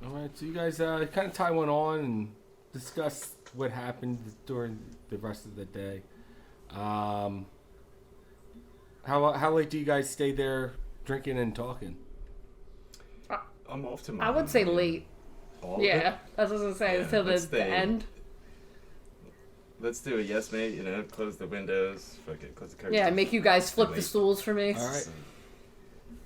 [SPEAKER 2] All right, so you guys kind of tie one on and discuss what happened during the rest of the day. How late do you guys stay there drinking and talking?
[SPEAKER 3] I'm off tomorrow.
[SPEAKER 4] I would say
[SPEAKER 3] man.
[SPEAKER 4] late.
[SPEAKER 3] All of it?
[SPEAKER 4] Yeah, that's what I was gonna say.
[SPEAKER 3] Yeah,
[SPEAKER 4] Until
[SPEAKER 3] let's
[SPEAKER 4] the
[SPEAKER 3] stay.
[SPEAKER 4] end.
[SPEAKER 3] Let's do it, yes, mate. You know, close the windows, fucking close the curtains.
[SPEAKER 4] Yeah, make you guys flip the
[SPEAKER 3] Late.
[SPEAKER 4] stools for me.
[SPEAKER 2] All right.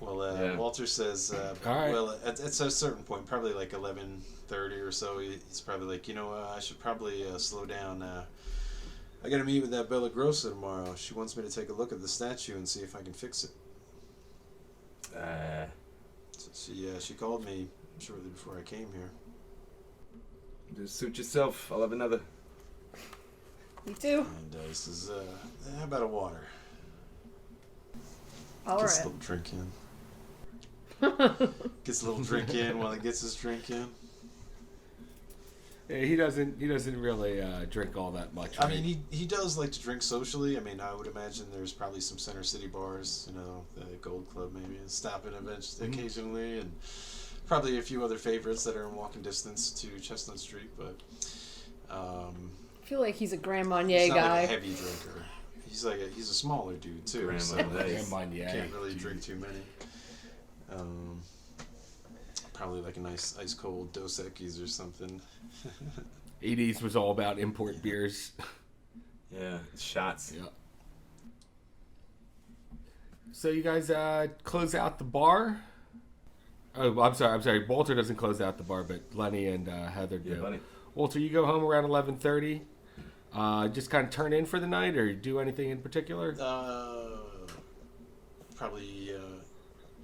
[SPEAKER 5] Well,
[SPEAKER 3] Yeah.
[SPEAKER 5] Walter says,
[SPEAKER 2] right.
[SPEAKER 5] well, at a certain point, probably like 11:30 or so, he's probably like, you know, I should probably slow down. I got to meet with that Bella Grossa tomorrow. She wants me to take a look at the statue and see if I can fix it. So she called me shortly before I came here.
[SPEAKER 3] Just suit yourself. I'll have another.
[SPEAKER 4] Me too.
[SPEAKER 5] And he says, how about a water?
[SPEAKER 4] All
[SPEAKER 5] Gets
[SPEAKER 4] right.
[SPEAKER 5] a little drink in. Gets a little drink in while he gets his drink in.
[SPEAKER 2] Yeah, he doesn't really drink all that much.
[SPEAKER 5] I
[SPEAKER 2] Right?
[SPEAKER 5] mean, he does like to drink socially. I mean, I would imagine there's probably some Center City bars, the Gold Club maybe, and stopping events occasionally, and probably a few other favorites that are in walking distance to Chestnut Street. But
[SPEAKER 4] I feel like he's a Grand Marnier
[SPEAKER 5] he's not
[SPEAKER 4] guy.
[SPEAKER 5] like a heavy drinker. He's a smaller dude too,
[SPEAKER 3] Grand
[SPEAKER 5] so
[SPEAKER 3] Marnier.
[SPEAKER 2] Grand Marnier,
[SPEAKER 5] can't really
[SPEAKER 2] dude.
[SPEAKER 5] drink too many. Probably like a nice ice cold Dos Equis or something.
[SPEAKER 2] 80s was all about import beers.
[SPEAKER 3] Yeah, shots.
[SPEAKER 2] Yeah. So you guys close out the bar. Oh, I'm sorry. Walter doesn't close out the bar, but Lenny and Heather do.
[SPEAKER 3] Yeah, buddy.
[SPEAKER 2] Walter, you go home around 11:30. Just kind of turn in for the night, or do anything in particular,
[SPEAKER 5] Probably.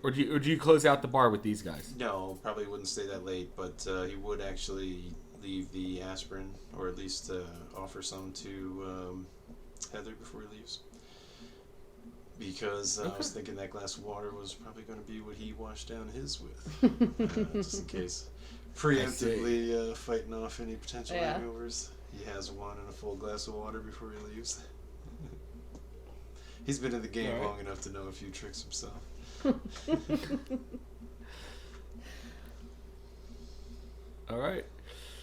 [SPEAKER 2] or do you close out the bar with these guys?
[SPEAKER 5] No, probably wouldn't stay that late, but he would actually leave the aspirin, or at least offer some to Heather before he leaves. Because I was thinking that glass of water was probably going to be what he washed down his with, just in case. Preemptively fighting off any potential hangovers. He has one and a full glass of water before he leaves. He's been in the game long enough to know a few tricks himself.
[SPEAKER 2] All right.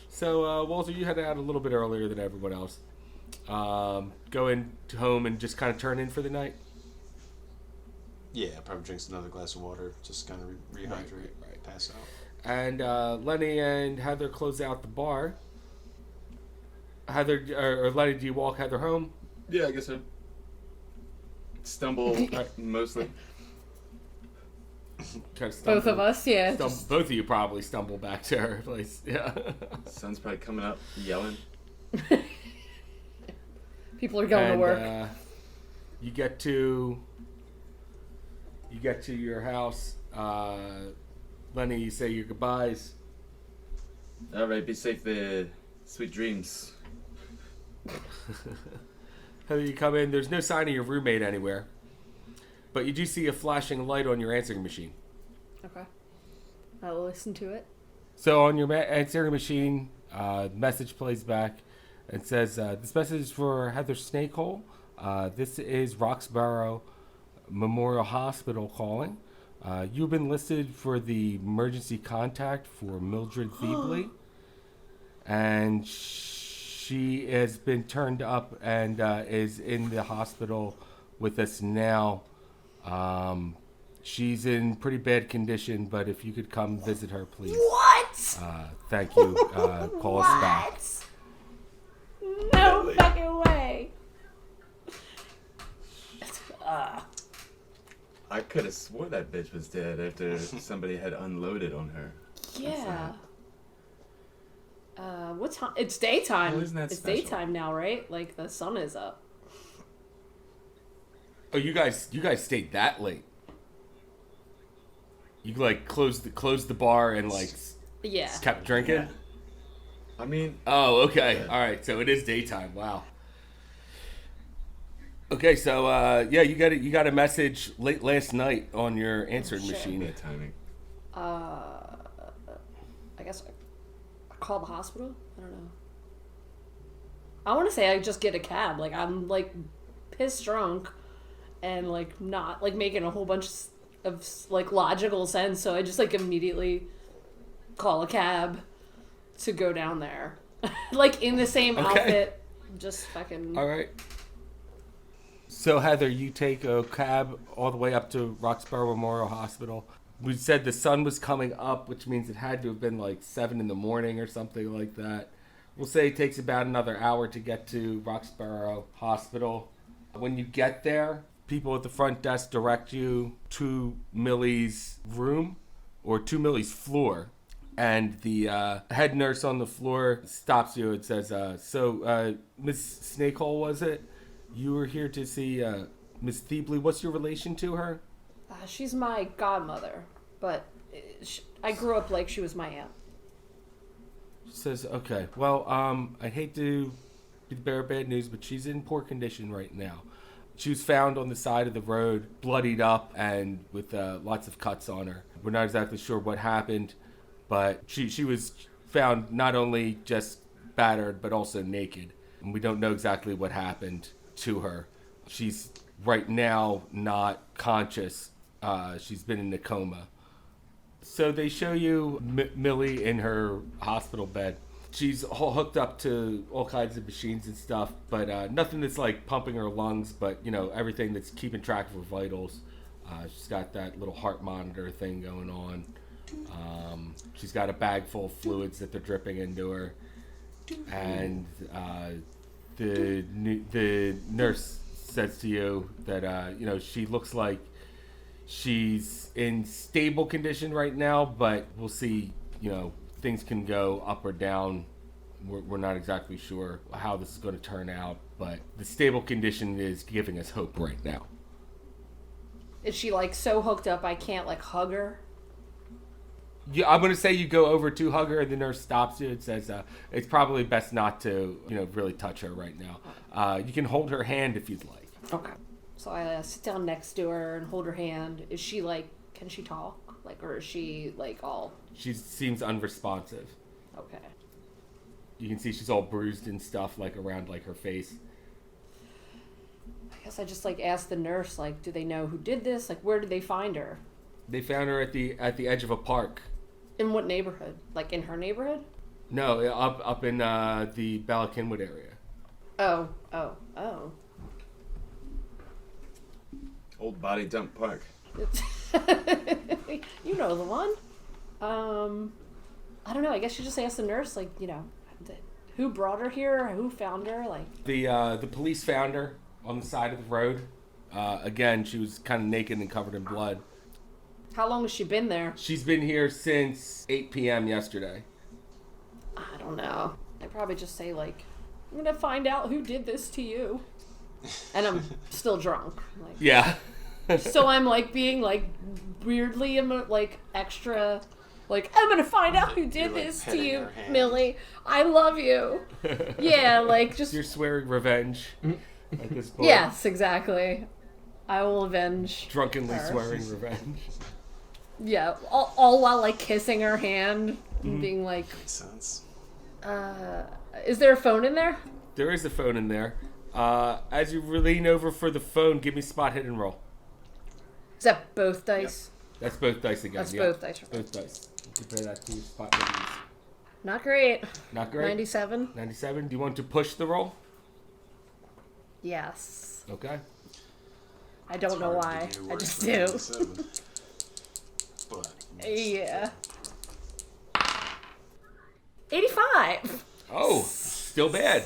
[SPEAKER 2] So, Walter, you headed out a little bit earlier than everyone else. Go in home and just kind of turn in for the night?
[SPEAKER 5] Yeah, probably drinks another glass of water, just kind of rehydrate, pass out.
[SPEAKER 2] And Lenny and Heather close out the bar. Heather, or Lenny, do you walk Heather home?
[SPEAKER 3] Yeah, I guess so. Stumble mostly.
[SPEAKER 2] Kind of stumble,
[SPEAKER 4] Both of us, yeah.
[SPEAKER 2] Both of you probably stumble back to her place. Yeah.
[SPEAKER 3] Sun's probably coming up, yelling.
[SPEAKER 4] People are going to work.
[SPEAKER 2] You get to your house. Lenny, you say your goodbyes.
[SPEAKER 3] All right, be safe there. Sweet dreams.
[SPEAKER 2] Heather, you come in. There's no sign of your roommate anywhere, but you do see a flashing light on your answering machine.
[SPEAKER 4] Okay. I'll listen to it.
[SPEAKER 2] So on your answering machine, message plays back and says, "This message is for Heather Snakehole. This is Roxborough Memorial Hospital calling. You've been listed for the emergency contact for Mildred Thiebley, and she has been turned up and is in the hospital with us now. She's in pretty bad condition, but if you could come visit her, please.
[SPEAKER 4] What?
[SPEAKER 2] Thank you. Call us back."
[SPEAKER 4] No fucking way.
[SPEAKER 3] I could have swore that bitch was dead after somebody had unloaded on her.
[SPEAKER 4] Yeah. What time? It's daytime.
[SPEAKER 3] Well, isn't that
[SPEAKER 4] it's
[SPEAKER 3] special?
[SPEAKER 4] daytime now, right? Like the sun is up.
[SPEAKER 2] Oh, you guys stayed that late. You like closed the bar and like
[SPEAKER 4] Yeah.
[SPEAKER 2] kept drinking.
[SPEAKER 3] Yeah. I mean,
[SPEAKER 2] Oh, okay.
[SPEAKER 3] Yeah.
[SPEAKER 2] All right. So it is daytime. Wow. Okay, so yeah, you got a message late last night on your answering
[SPEAKER 4] shit.
[SPEAKER 2] machine.
[SPEAKER 3] bad timing.
[SPEAKER 4] I guess I call the hospital. I don't know. I want to say I just get a cab. Like I'm like pissed drunk, and like not like making a whole bunch of like logical sense. So I just like immediately call a cab to go down there, like in the same outfit. Just fucking.
[SPEAKER 2] All right. So Heather, you take a cab all the way up to Roxborough Memorial Hospital. We said the sun was coming up, which means it had to have been like 7 a.m. or something like that. We'll say it takes about another hour to get to Roxborough Hospital. When you get there, people at the front desk direct you to Millie's room, or to Millie's floor. And the head nurse on the floor stops you and says, Miss Snakehole, was it? You were here to see Miss Thiebley. What's your relation to her?
[SPEAKER 4] She's my godmother, but I grew up like she was my aunt.
[SPEAKER 2] She says, okay, well, I hate to be the bearer of bad news, but she's in poor condition right now. She was found on the side of the road, bloodied up and with lots of cuts on her. We're not exactly sure what happened, but she was found not only just battered, but also naked. And we don't know exactly what happened to her. She's right now not conscious. She's been in a coma. So they show you Millie in her hospital bed. She's hooked up to all kinds of machines and stuff, but nothing that's like pumping her lungs, but everything that's keeping track of her vitals. She's got that little heart monitor thing going on. She's got a bag full of fluids that they're dripping into her. And the nurse says to you that, she looks like she's in stable condition right now, but we'll see, things can go up or down. We're not exactly sure how this is going to turn out, but the stable condition is giving us hope right now.
[SPEAKER 4] Is she like so hooked up I can't like hug her?
[SPEAKER 2] Yeah, I'm going to say you go over to hug her, and the nurse stops you and says it's probably best not to, really touch her right now. You can hold her hand if you'd like.
[SPEAKER 4] Okay. So I sit down next to her and hold her hand. Is she like, can she talk? Like, or is she like all...
[SPEAKER 2] She seems unresponsive.
[SPEAKER 4] Okay.
[SPEAKER 2] You can see she's all bruised and stuff, like around like her face.
[SPEAKER 4] I guess I just like asked the nurse, like, do they know who did this? Like, where did they find her?
[SPEAKER 2] They found her at the edge of a park.
[SPEAKER 4] In what neighborhood? Like in her neighborhood?
[SPEAKER 2] No, up in the Balakinwood area.
[SPEAKER 4] Oh.
[SPEAKER 3] Old Body Dump Park.
[SPEAKER 4] You know the one. I don't know. I guess you just asked the nurse, like, who brought her here? Who found her? Like
[SPEAKER 2] the police found her on the side of the road. Again, she was kind of naked and covered in blood.
[SPEAKER 4] How long has she been there?
[SPEAKER 2] She's been here since 8 p.m. yesterday.
[SPEAKER 4] I don't know. They probably just say, like, I'm gonna find out who did this to you. And I'm still drunk. Like,
[SPEAKER 2] yeah.
[SPEAKER 4] So I'm, like, being, like, weirdly, like, extra, like, I'm gonna find out who did
[SPEAKER 5] like,
[SPEAKER 4] this to
[SPEAKER 5] petting
[SPEAKER 4] you,
[SPEAKER 5] her hand.
[SPEAKER 4] Millie. I love you. Yeah, like, just...
[SPEAKER 2] You're swearing revenge at this point.
[SPEAKER 4] Yes, exactly. I will avenge
[SPEAKER 2] Drunkenly
[SPEAKER 4] her.
[SPEAKER 2] swearing revenge.
[SPEAKER 4] Yeah, all while, like, kissing her hand and being like,
[SPEAKER 5] Makes sense.
[SPEAKER 4] is there a phone in there?
[SPEAKER 2] There is a phone in there. As you lean over for the phone, give me spot hit and roll.
[SPEAKER 4] Is that both dice?
[SPEAKER 2] That's both dice again.
[SPEAKER 4] That's
[SPEAKER 2] yeah.
[SPEAKER 4] both dice.
[SPEAKER 2] Both dice. Compare that to your spot hit.
[SPEAKER 4] Not great.
[SPEAKER 2] Not great.
[SPEAKER 4] 97.
[SPEAKER 2] 97. Do you want to push the roll?
[SPEAKER 4] Yes.
[SPEAKER 2] Okay.
[SPEAKER 4] I don't know why. I just do.
[SPEAKER 5] But
[SPEAKER 4] Yeah. 85.
[SPEAKER 2] Oh, still bad.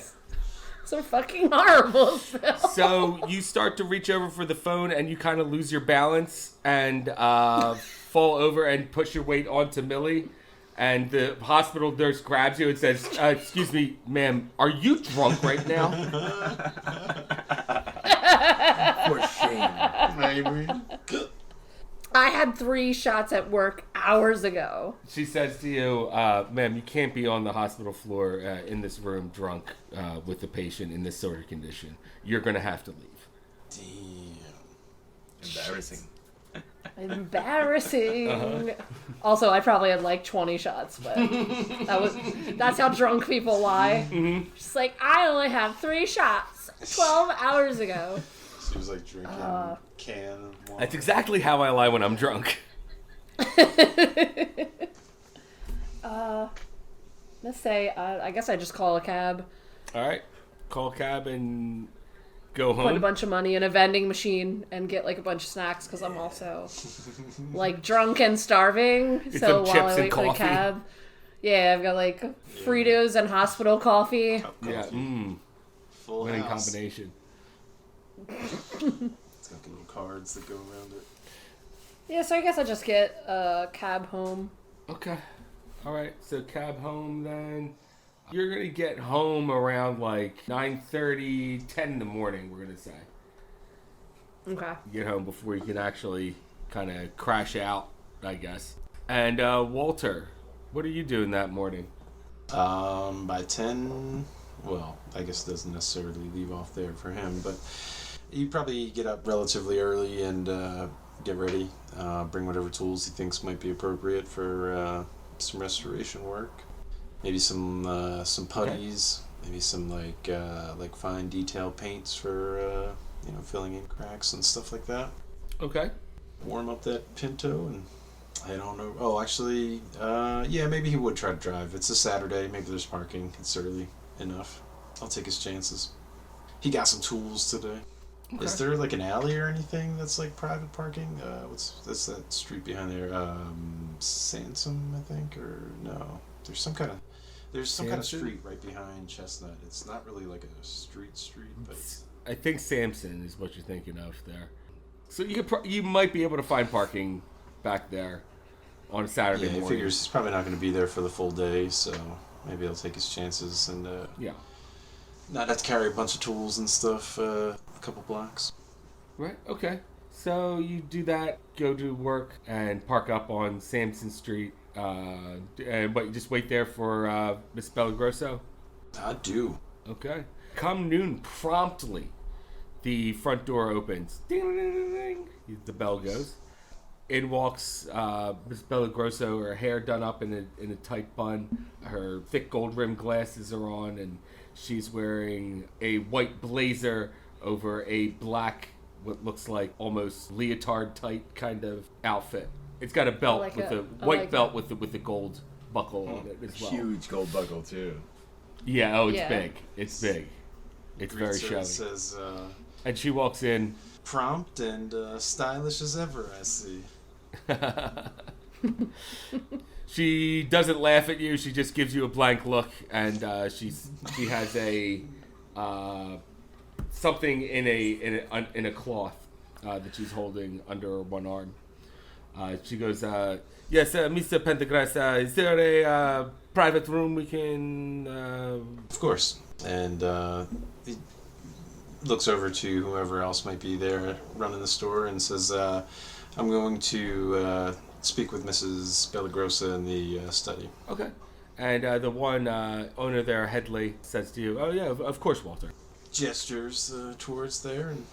[SPEAKER 4] So fucking horrible. Still.
[SPEAKER 2] So you start to reach over for the phone and you kind of lose your balance and fall over and push your weight onto Millie. And the hospital nurse grabs you and says, excuse me, ma'am, are you drunk right now?
[SPEAKER 3] For shame.
[SPEAKER 5] maybe.
[SPEAKER 4] I had 3 shots at work hours ago.
[SPEAKER 2] She says to you, ma'am, you can't be on the hospital floor in this room drunk with the patient in this sort of condition. You're going to have to leave.
[SPEAKER 5] Damn.
[SPEAKER 3] Embarrassing.
[SPEAKER 4] Embarrassing. Also, I probably had like 20 shots, but that's how drunk people lie.
[SPEAKER 2] Mm-hmm.
[SPEAKER 4] Just like, I only had 3 shots 12 hours ago.
[SPEAKER 5] She was like drinking can of water.
[SPEAKER 2] That's exactly how I lie when I'm drunk.
[SPEAKER 4] Let's say, I guess I just call a cab,
[SPEAKER 2] All right. Call a cab and go
[SPEAKER 4] put a
[SPEAKER 2] home.
[SPEAKER 4] bunch of money in a vending machine, and get like a bunch of snacks because I'm also like drunk and starving.
[SPEAKER 2] Get
[SPEAKER 4] So
[SPEAKER 2] some
[SPEAKER 4] while
[SPEAKER 2] chips
[SPEAKER 4] I
[SPEAKER 2] and
[SPEAKER 4] wait for the
[SPEAKER 2] coffee.
[SPEAKER 4] cab, yeah, I've got like Fritos and hospital coffee.
[SPEAKER 5] Cup
[SPEAKER 2] Yeah,
[SPEAKER 5] coffee. Full
[SPEAKER 2] winning
[SPEAKER 5] house.
[SPEAKER 2] combination.
[SPEAKER 5] It's got the little cards that go around it.
[SPEAKER 4] Yeah, so I guess I just get a cab home.
[SPEAKER 2] Okay. All right. So cab home then. You're going to get home around like 9:30, 10 in the morning, we're going to say.
[SPEAKER 4] Okay.
[SPEAKER 2] Get home before you can actually kind of crash out, I guess. And Walter, what are you doing that morning?
[SPEAKER 5] By 10, well, I guess it doesn't necessarily leave off there for him, but you probably get up relatively early and get ready. Bring whatever tools he thinks might be appropriate for some restoration work. Maybe some putties. Maybe some like fine detail paints for filling in cracks and stuff like that.
[SPEAKER 2] Okay.
[SPEAKER 5] Warm up that Pinto, and I don't know. Oh, actually, yeah, maybe he would try to drive. It's a Saturday. Maybe there's parking. It's early enough. I'll take his chances. He got some tools today.
[SPEAKER 2] Okay.
[SPEAKER 5] Is there like an alley or anything that's like private parking? That's that street behind there? Sansom, I think, or no? There's some kind of street right behind Chestnut. It's not really like a street, but
[SPEAKER 2] I think Samson is what you're thinking of there. So you might be able to find parking back there on a Saturday morning.
[SPEAKER 5] He figures he's probably not going to be there for the full day, so maybe he'll take his chances and not have to carry a bunch of tools and stuff a couple blocks.
[SPEAKER 2] Right. Okay. So you do that, go to work, and park up on Samson Street. But you just wait there for Miss Bellagrosso?
[SPEAKER 5] I do.
[SPEAKER 2] Okay. Come noon, promptly, the front door opens. Ding, ding, ding, ding. The bell goes. In walks Miss Bellagrosso, her hair done up in a tight bun. Her thick gold-rimmed glasses are on, and she's wearing a white blazer over a black, what looks like almost leotard-type kind of outfit. It's got a belt with a white belt with the gold buckle on it as well.
[SPEAKER 3] Huge gold buckle too.
[SPEAKER 2] Yeah. Oh, it's big. It's big. It's very showy.
[SPEAKER 5] Says,
[SPEAKER 2] and she walks in.
[SPEAKER 5] Prompt and stylish as ever, I see.
[SPEAKER 2] She doesn't laugh at you. She just gives you a blank look, and she has a something in a cloth that she's holding under her one arm. She goes, yes, Mr. Pentagras, is there a private room we can...
[SPEAKER 5] Of course. And he looks over to whoever else might be there running the store and says, I'm going to speak with Mrs. Bellagrossa in the study.
[SPEAKER 2] Okay. And the one owner there, Headley, says to you, oh, yeah, of course, Walter.
[SPEAKER 5] Gestures towards there and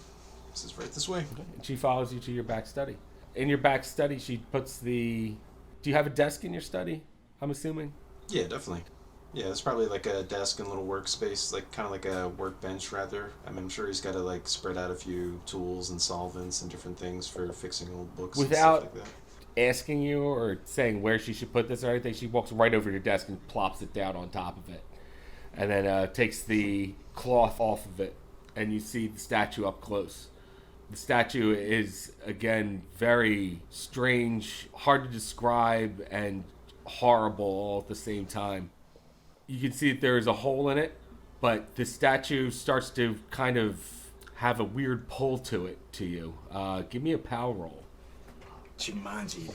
[SPEAKER 5] says, right this way.
[SPEAKER 2] Okay. And she follows you to your back study. In your back study, she puts the... Do you have a desk in your study, I'm assuming?
[SPEAKER 5] Yeah, definitely. Yeah, it's probably like a desk and little workspace, like kind of like a workbench, rather. I'm sure he's got to like spread out a few tools and solvents and different things for fixing old books
[SPEAKER 2] Without
[SPEAKER 5] and stuff like that.
[SPEAKER 2] asking you or saying where she should put this or anything, she walks right over to your desk and plops it down on top of it. And then takes the cloth off of it, and you see the statue up close. The statue is, again, very strange, hard to describe, and horrible all at the same time. You can see that there is a hole in it, but the statue starts to kind of have a weird pull to it to you. Give me a power roll.
[SPEAKER 3] Jumanji.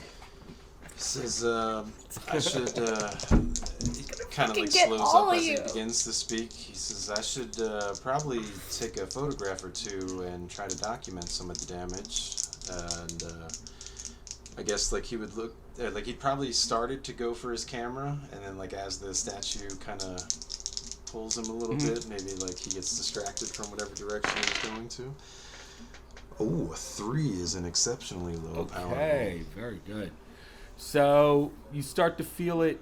[SPEAKER 5] He says, I should, kind of like
[SPEAKER 4] get
[SPEAKER 5] slows
[SPEAKER 4] all
[SPEAKER 5] up
[SPEAKER 4] of
[SPEAKER 5] as he
[SPEAKER 4] you.
[SPEAKER 5] begins to speak. He says, I should probably take a photograph or two and try to document some of the damage. And I guess like he would look, like he'd probably started to go for his camera, and then like as the statue kind of pulls him a little bit, maybe like he gets distracted from whatever direction he's going to. Oh, a 3 is an exceptionally low power.
[SPEAKER 2] Okay, very good. So you start to feel it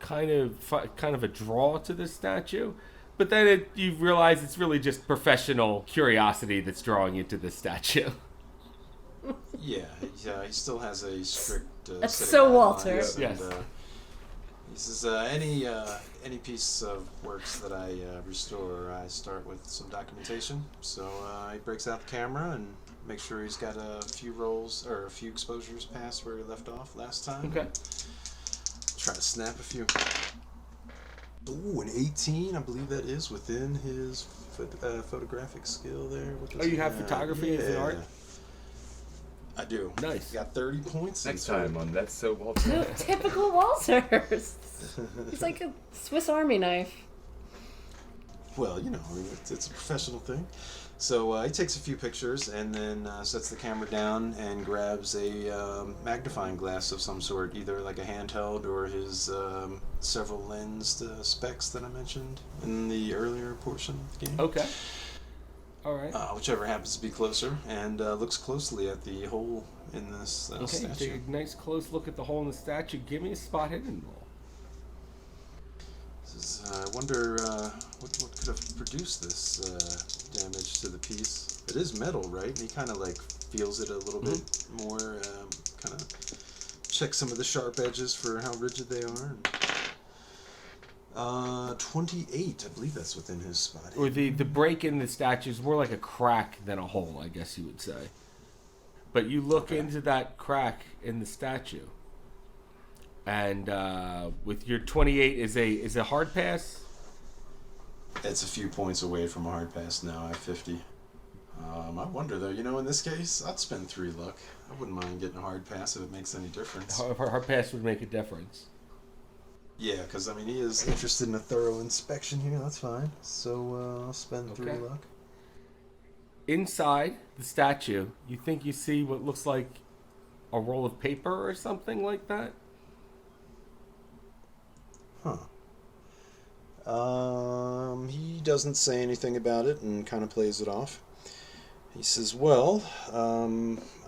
[SPEAKER 2] kind of a draw to this statue, but then you realize it's really just professional curiosity that's drawing you to this statue.
[SPEAKER 5] Yeah, he still has a strict.
[SPEAKER 4] That's
[SPEAKER 5] set of
[SPEAKER 4] so
[SPEAKER 5] guidelines,
[SPEAKER 4] Walter.
[SPEAKER 2] Yes.
[SPEAKER 5] And, he says any piece of works that I restore, I start with some documentation. So he breaks out the camera and makes sure he's got a few rolls or a few exposures past where he left off last time.
[SPEAKER 2] Okay.
[SPEAKER 5] Try to snap a few. Ooh, an 18, I believe that is within his photographic skill there. What does
[SPEAKER 2] Oh, you
[SPEAKER 5] he
[SPEAKER 2] have photography as an art?
[SPEAKER 5] I do.
[SPEAKER 2] Nice.
[SPEAKER 5] Got 30 points.
[SPEAKER 3] Next
[SPEAKER 5] into it.
[SPEAKER 3] time on That's So Walter.
[SPEAKER 4] Typical Walters. He's like a Swiss Army knife.
[SPEAKER 5] Well, you know, I mean, it's a professional thing. So he takes a few pictures and then sets the camera down and grabs a magnifying glass of some sort, either like a handheld or his several lensed specs that I mentioned in the earlier portion of the game.
[SPEAKER 2] Okay. All right.
[SPEAKER 5] Whichever happens to be closer, and looks closely at the hole in this
[SPEAKER 2] Okay,
[SPEAKER 5] statue.
[SPEAKER 2] take a nice close look at the hole in the statue. Give me a spot hidden roll.
[SPEAKER 5] I wonder what could have produced this damage to the piece. It is metal, right? And he kind of like feels it a little bit more, kind of checks some of the sharp edges for how rigid they are. 28, I believe that's within his spot.
[SPEAKER 2] Or the break in the statue is more like a crack than a hole, I guess you would say. But you look into that crack in the statue. And with your 28 is a hard pass.
[SPEAKER 5] It's a few points away from a hard pass now. I have 50. I wonder though. You know, in this case, I'd spend 3 luck. I wouldn't mind getting a hard pass if it makes any difference.
[SPEAKER 2] Hard pass would make a difference.
[SPEAKER 5] Yeah, because I mean, he is interested in a thorough inspection here. That's fine. So I'll spend 3 luck.
[SPEAKER 2] Inside the statue, you think you see what looks like a roll of paper or something like that.
[SPEAKER 5] He doesn't say anything about it and kind of plays it off. He says, well,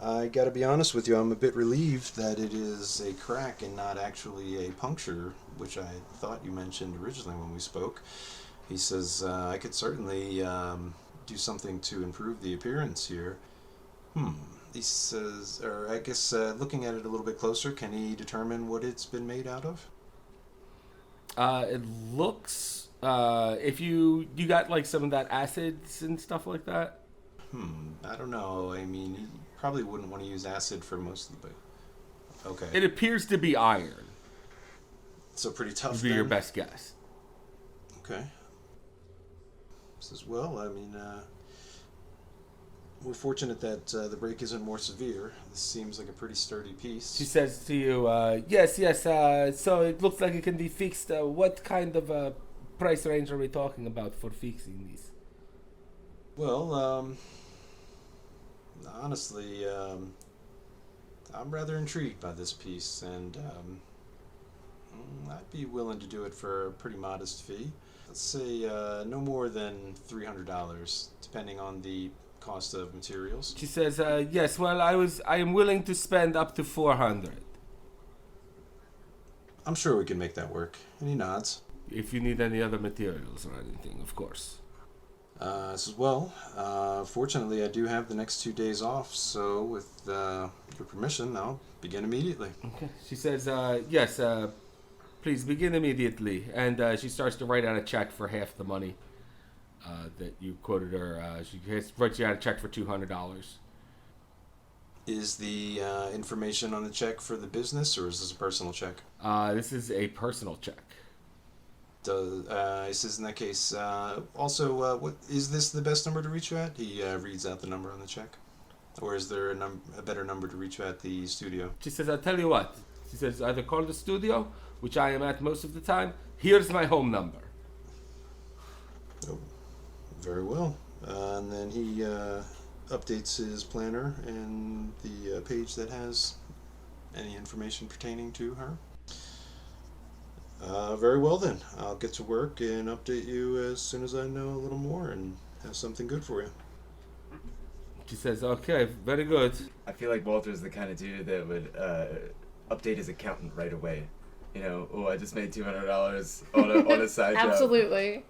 [SPEAKER 5] I gotta be honest with you, I'm a bit relieved that it is a crack and not actually a puncture, which I thought you mentioned originally when we spoke. He says, I could certainly do something to improve the appearance here. He says, or I guess looking at it a little bit closer, can he determine what it's been made out of?
[SPEAKER 2] It looks, if you got like some of that acids and stuff like that.
[SPEAKER 5] I don't know. I mean, you probably wouldn't want to use acid for most of the... Okay.
[SPEAKER 2] It appears to be iron.
[SPEAKER 5] So pretty tough
[SPEAKER 2] Would be your best guess.
[SPEAKER 5] Okay. Says, well, I mean, we're fortunate that the break isn't more severe. This seems like a pretty sturdy piece.
[SPEAKER 2] She says to you, yes, so it looks like it can be fixed. What kind of price range are we talking about for fixing these?
[SPEAKER 5] Well, honestly, I'm rather intrigued by this piece, and I'd be willing to do it for a pretty modest fee. Let's say no more than $300, depending on the cost of materials.
[SPEAKER 2] She says, yes, well, I am willing to spend up to 400.
[SPEAKER 5] I'm sure we can make that work. And he nods.
[SPEAKER 2] If you need any other materials or anything, of course.
[SPEAKER 5] Says, well, fortunately I do have the next 2 days off, so with your permission, I'll begin immediately.
[SPEAKER 2] Okay. She says, yes, please begin immediately. And she starts to write out a check for half the money that you quoted her. She writes you out a check for $200.
[SPEAKER 5] Is the information on the check for the business, or is this a personal check?
[SPEAKER 2] This is a personal check.
[SPEAKER 5] He says in that case, also, what is this the best number to reach you at? He reads out the number on the check. Or is there a better number to reach you at the studio?
[SPEAKER 2] She says, I'll tell you what. She says, either call the studio, which I am at most of the time. Here's my home number.
[SPEAKER 5] Oh, very well. And then he updates his planner and the page that has any information pertaining to her. Very well then. I'll get to work and update you as soon as I know a little more and have something good for you.
[SPEAKER 2] She says, okay, very good.
[SPEAKER 3] I feel like Walter's the kind of dude that would update his accountant right away. You know, oh, I just made $200 on a side job.
[SPEAKER 4] Absolutely.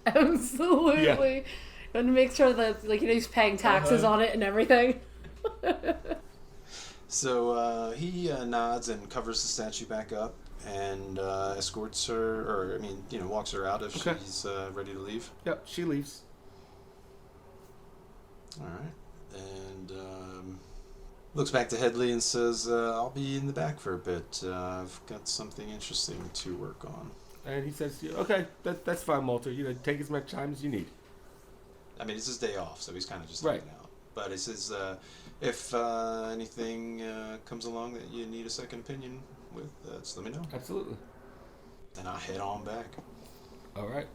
[SPEAKER 2] Yeah.
[SPEAKER 4] And make sure that, like, you know, he's paying taxes on it and everything.
[SPEAKER 5] So he nods and covers the statue back up and escorts her, or I mean, you know, walks her out if she's ready to leave.
[SPEAKER 2] Yep, she leaves.
[SPEAKER 5] All right. And looks back to Headley and says, I'll be in the back for a bit. I've got something interesting to work on.
[SPEAKER 2] And he says, okay, that's fine, Walter. You know, take as much time as you need.
[SPEAKER 5] I mean, it's his day off, so he's kind of just
[SPEAKER 2] right
[SPEAKER 5] hanging out. But he says, if anything comes along that you need a second opinion with, just let me know.
[SPEAKER 2] Absolutely.
[SPEAKER 5] Then I'll head on back.
[SPEAKER 2] All right.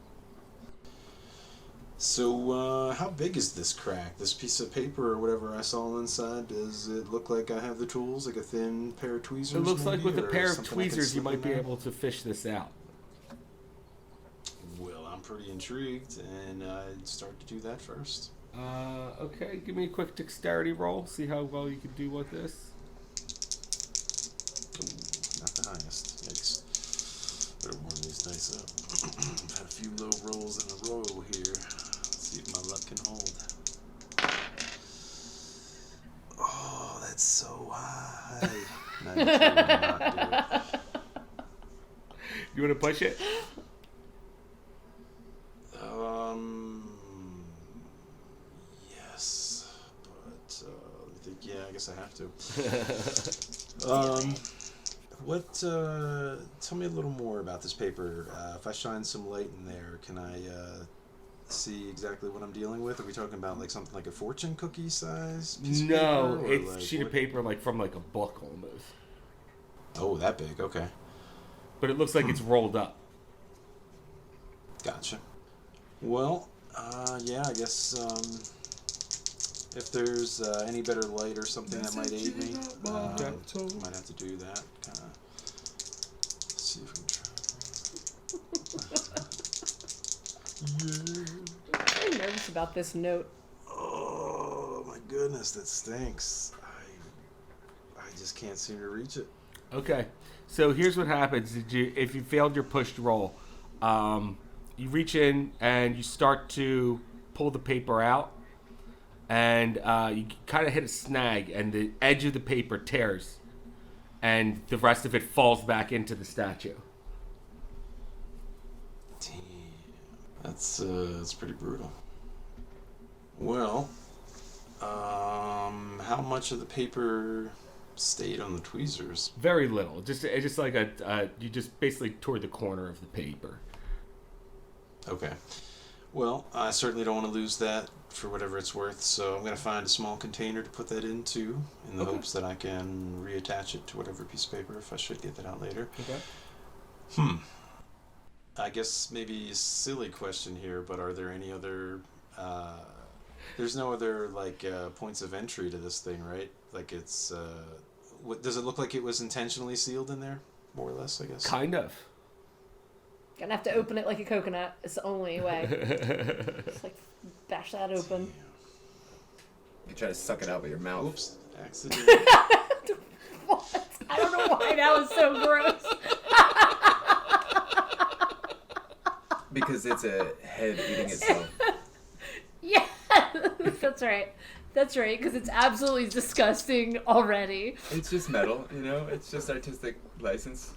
[SPEAKER 5] So, how big is this crack? This piece of paper or whatever I saw inside, does it look like I have the tools, like a thin pair of tweezers?
[SPEAKER 2] It looks like
[SPEAKER 5] maybe,
[SPEAKER 2] with a
[SPEAKER 5] or
[SPEAKER 2] pair of
[SPEAKER 5] something I can
[SPEAKER 2] tweezers, you
[SPEAKER 5] slip in
[SPEAKER 2] might be
[SPEAKER 5] there?
[SPEAKER 2] able to fish this out.
[SPEAKER 5] Well, I'm pretty intrigued, and I'd start to do that first.
[SPEAKER 2] Okay, give me a quick dexterity roll. See how well you can do with this.
[SPEAKER 5] Ooh, not the highest. Yikes. Better warm these dice up. I've had a few low rolls in a row here. Let's see if my luck can hold. Oh, that's so high. 92 will not do it.
[SPEAKER 2] You want to push it?
[SPEAKER 5] Yes, but let me think. Yeah, I guess I have to. What? Tell me a little more about this paper. If I shine some light in there, can I see exactly what I'm dealing with? Are we talking about like something like a fortune cookie size piece of
[SPEAKER 2] No,
[SPEAKER 5] paper, or
[SPEAKER 2] it's
[SPEAKER 5] like
[SPEAKER 2] sheet of
[SPEAKER 5] what?
[SPEAKER 2] paper like from like a book almost.
[SPEAKER 5] Oh, that big. Okay,
[SPEAKER 2] But it looks like it's rolled up.
[SPEAKER 5] gotcha. Well, yeah, I guess if there's any better light or something that might aid me, might have to do that. Kind of see if we can try. Yeah.
[SPEAKER 4] I'm nervous about this note.
[SPEAKER 5] Oh my goodness, that stinks. I just can't seem to reach it.
[SPEAKER 2] Okay, so here's what happens. If you failed your pushed roll, you reach in and you start to pull the paper out, and you kind of hit a snag, and the edge of the paper tears, and the rest of it falls back into the statue.
[SPEAKER 5] Damn, that's pretty brutal. Well, how much of the paper stayed on the tweezers?
[SPEAKER 2] Very little. It's just like you just basically tore the corner of the paper.
[SPEAKER 5] Okay. Well, I certainly don't want to lose that for whatever it's worth, so I'm going to find a small container to put that into in the hopes that I can reattach it to whatever piece of paper if I should get that out later.
[SPEAKER 2] Okay.
[SPEAKER 5] I guess maybe a silly question here, but are there any other... there's no other, like, points of entry to this thing, right? Like, it's... does it look like it was intentionally sealed in there? More or less, I guess.
[SPEAKER 2] Kind of.
[SPEAKER 4] Gonna have to open it like a coconut. It's the only way. Just like bash that open.
[SPEAKER 3] You can try to suck it out with your mouth.
[SPEAKER 5] Oops. Accident.
[SPEAKER 4] What? I don't know why that was so gross.
[SPEAKER 3] Because it's a head eating itself.
[SPEAKER 4] Yeah, that's right. That's right, because it's absolutely disgusting already.
[SPEAKER 3] It's just metal, you know? It's just artistic license.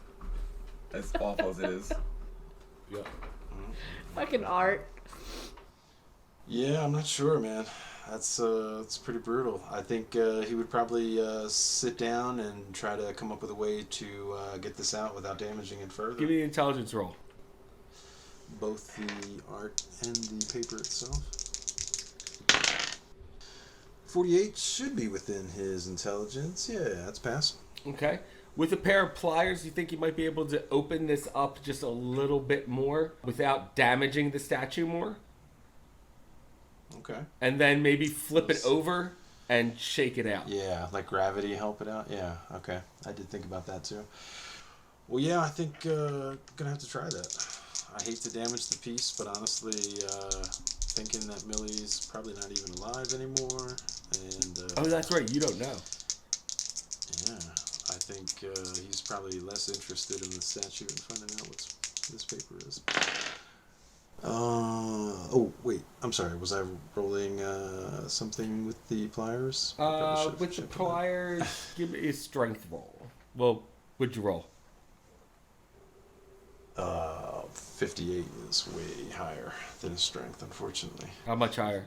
[SPEAKER 3] As awful as it is.
[SPEAKER 2] Yeah.
[SPEAKER 4] Fucking art.
[SPEAKER 5] Yeah, I'm not sure, man. That's pretty brutal. I think he would probably sit down and try to come up with a way to get this out without damaging it further.
[SPEAKER 2] Give me an intelligence roll.
[SPEAKER 5] Both the art and the paper itself. 48 should be within his intelligence. Yeah, that's pass.
[SPEAKER 2] Okay. With a pair of pliers, you think you might be able to open this up just a little bit more without damaging the statue more?
[SPEAKER 5] Okay.
[SPEAKER 2] And then maybe flip it over and shake it out.
[SPEAKER 5] Yeah, like gravity help it out. Yeah, okay. I did think about that too. Well, yeah, I think gonna have to try that. I hate to damage the piece, but honestly, thinking that Millie's probably not even alive anymore, and
[SPEAKER 2] Oh, that's right. You don't know.
[SPEAKER 5] yeah, I think he's probably less interested in the statue and finding out what this paper is. Oh, wait. I'm sorry. Was I rolling something with the pliers?
[SPEAKER 2] With the pliers, give me a strength roll. Well, what'd you roll?
[SPEAKER 5] 58 is way higher than his strength, unfortunately.
[SPEAKER 2] How much higher?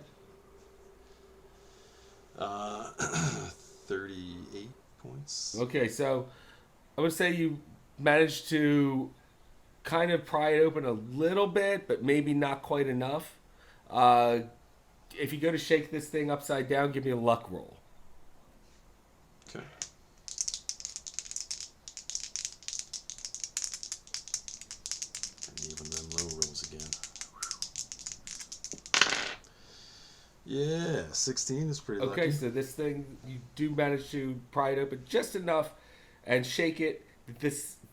[SPEAKER 5] 38 points.
[SPEAKER 2] Okay, so I would say you managed to kind of pry it open a little bit, but maybe not quite enough. If you go to shake this thing upside down, give me a luck roll.
[SPEAKER 5] Okay. And even then low rolls again. 16 is pretty lucky.
[SPEAKER 2] Okay, so this thing, you do manage to pry it open just enough and shake it.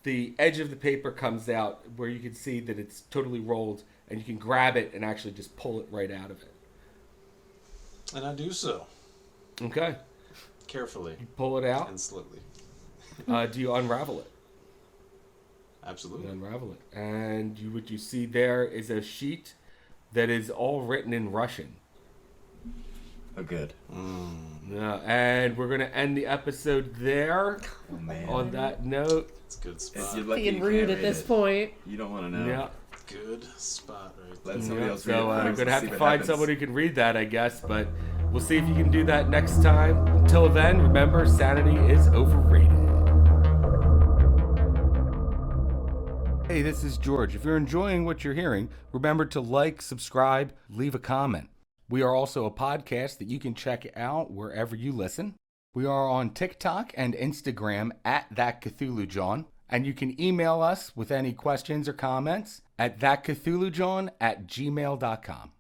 [SPEAKER 2] The edge of the paper comes out where you can see that it's totally rolled, and you can grab it and actually just pull it right out of it.
[SPEAKER 5] And I do so.
[SPEAKER 2] Okay.
[SPEAKER 5] Carefully.
[SPEAKER 2] You pull it out.
[SPEAKER 5] And slowly.
[SPEAKER 2] Do you unravel it?
[SPEAKER 5] Absolutely.
[SPEAKER 2] You unravel it. And what you see there is a sheet that is all written in Russian.
[SPEAKER 3] Oh, good.
[SPEAKER 2] Yeah, and we're going to end the episode there.
[SPEAKER 3] Oh, man.
[SPEAKER 2] On that note.
[SPEAKER 5] It's a good spot.
[SPEAKER 3] You're lucky
[SPEAKER 4] Being
[SPEAKER 3] you
[SPEAKER 4] rude
[SPEAKER 3] can't
[SPEAKER 4] at
[SPEAKER 3] read
[SPEAKER 4] this
[SPEAKER 3] it.
[SPEAKER 4] point.
[SPEAKER 3] You don't want to know.
[SPEAKER 2] Yeah.
[SPEAKER 5] Good spot right there.
[SPEAKER 3] Let somebody else read
[SPEAKER 2] So
[SPEAKER 3] it.
[SPEAKER 2] I'm
[SPEAKER 3] Let's
[SPEAKER 2] going to have
[SPEAKER 3] see
[SPEAKER 2] to
[SPEAKER 3] what
[SPEAKER 2] find
[SPEAKER 3] happens.
[SPEAKER 2] someone who can read that, I guess. But we'll see if you can do that next time. Until then, remember, sanity is overrated. Hey, this is George. If you're enjoying what you're hearing, remember to like, subscribe, leave a comment. We are also a podcast that you can check out wherever you listen. We are on TikTok and Instagram at That Cthulhu Jawn. And you can email us with any questions or comments at thatcthulhujawn@gmail.com.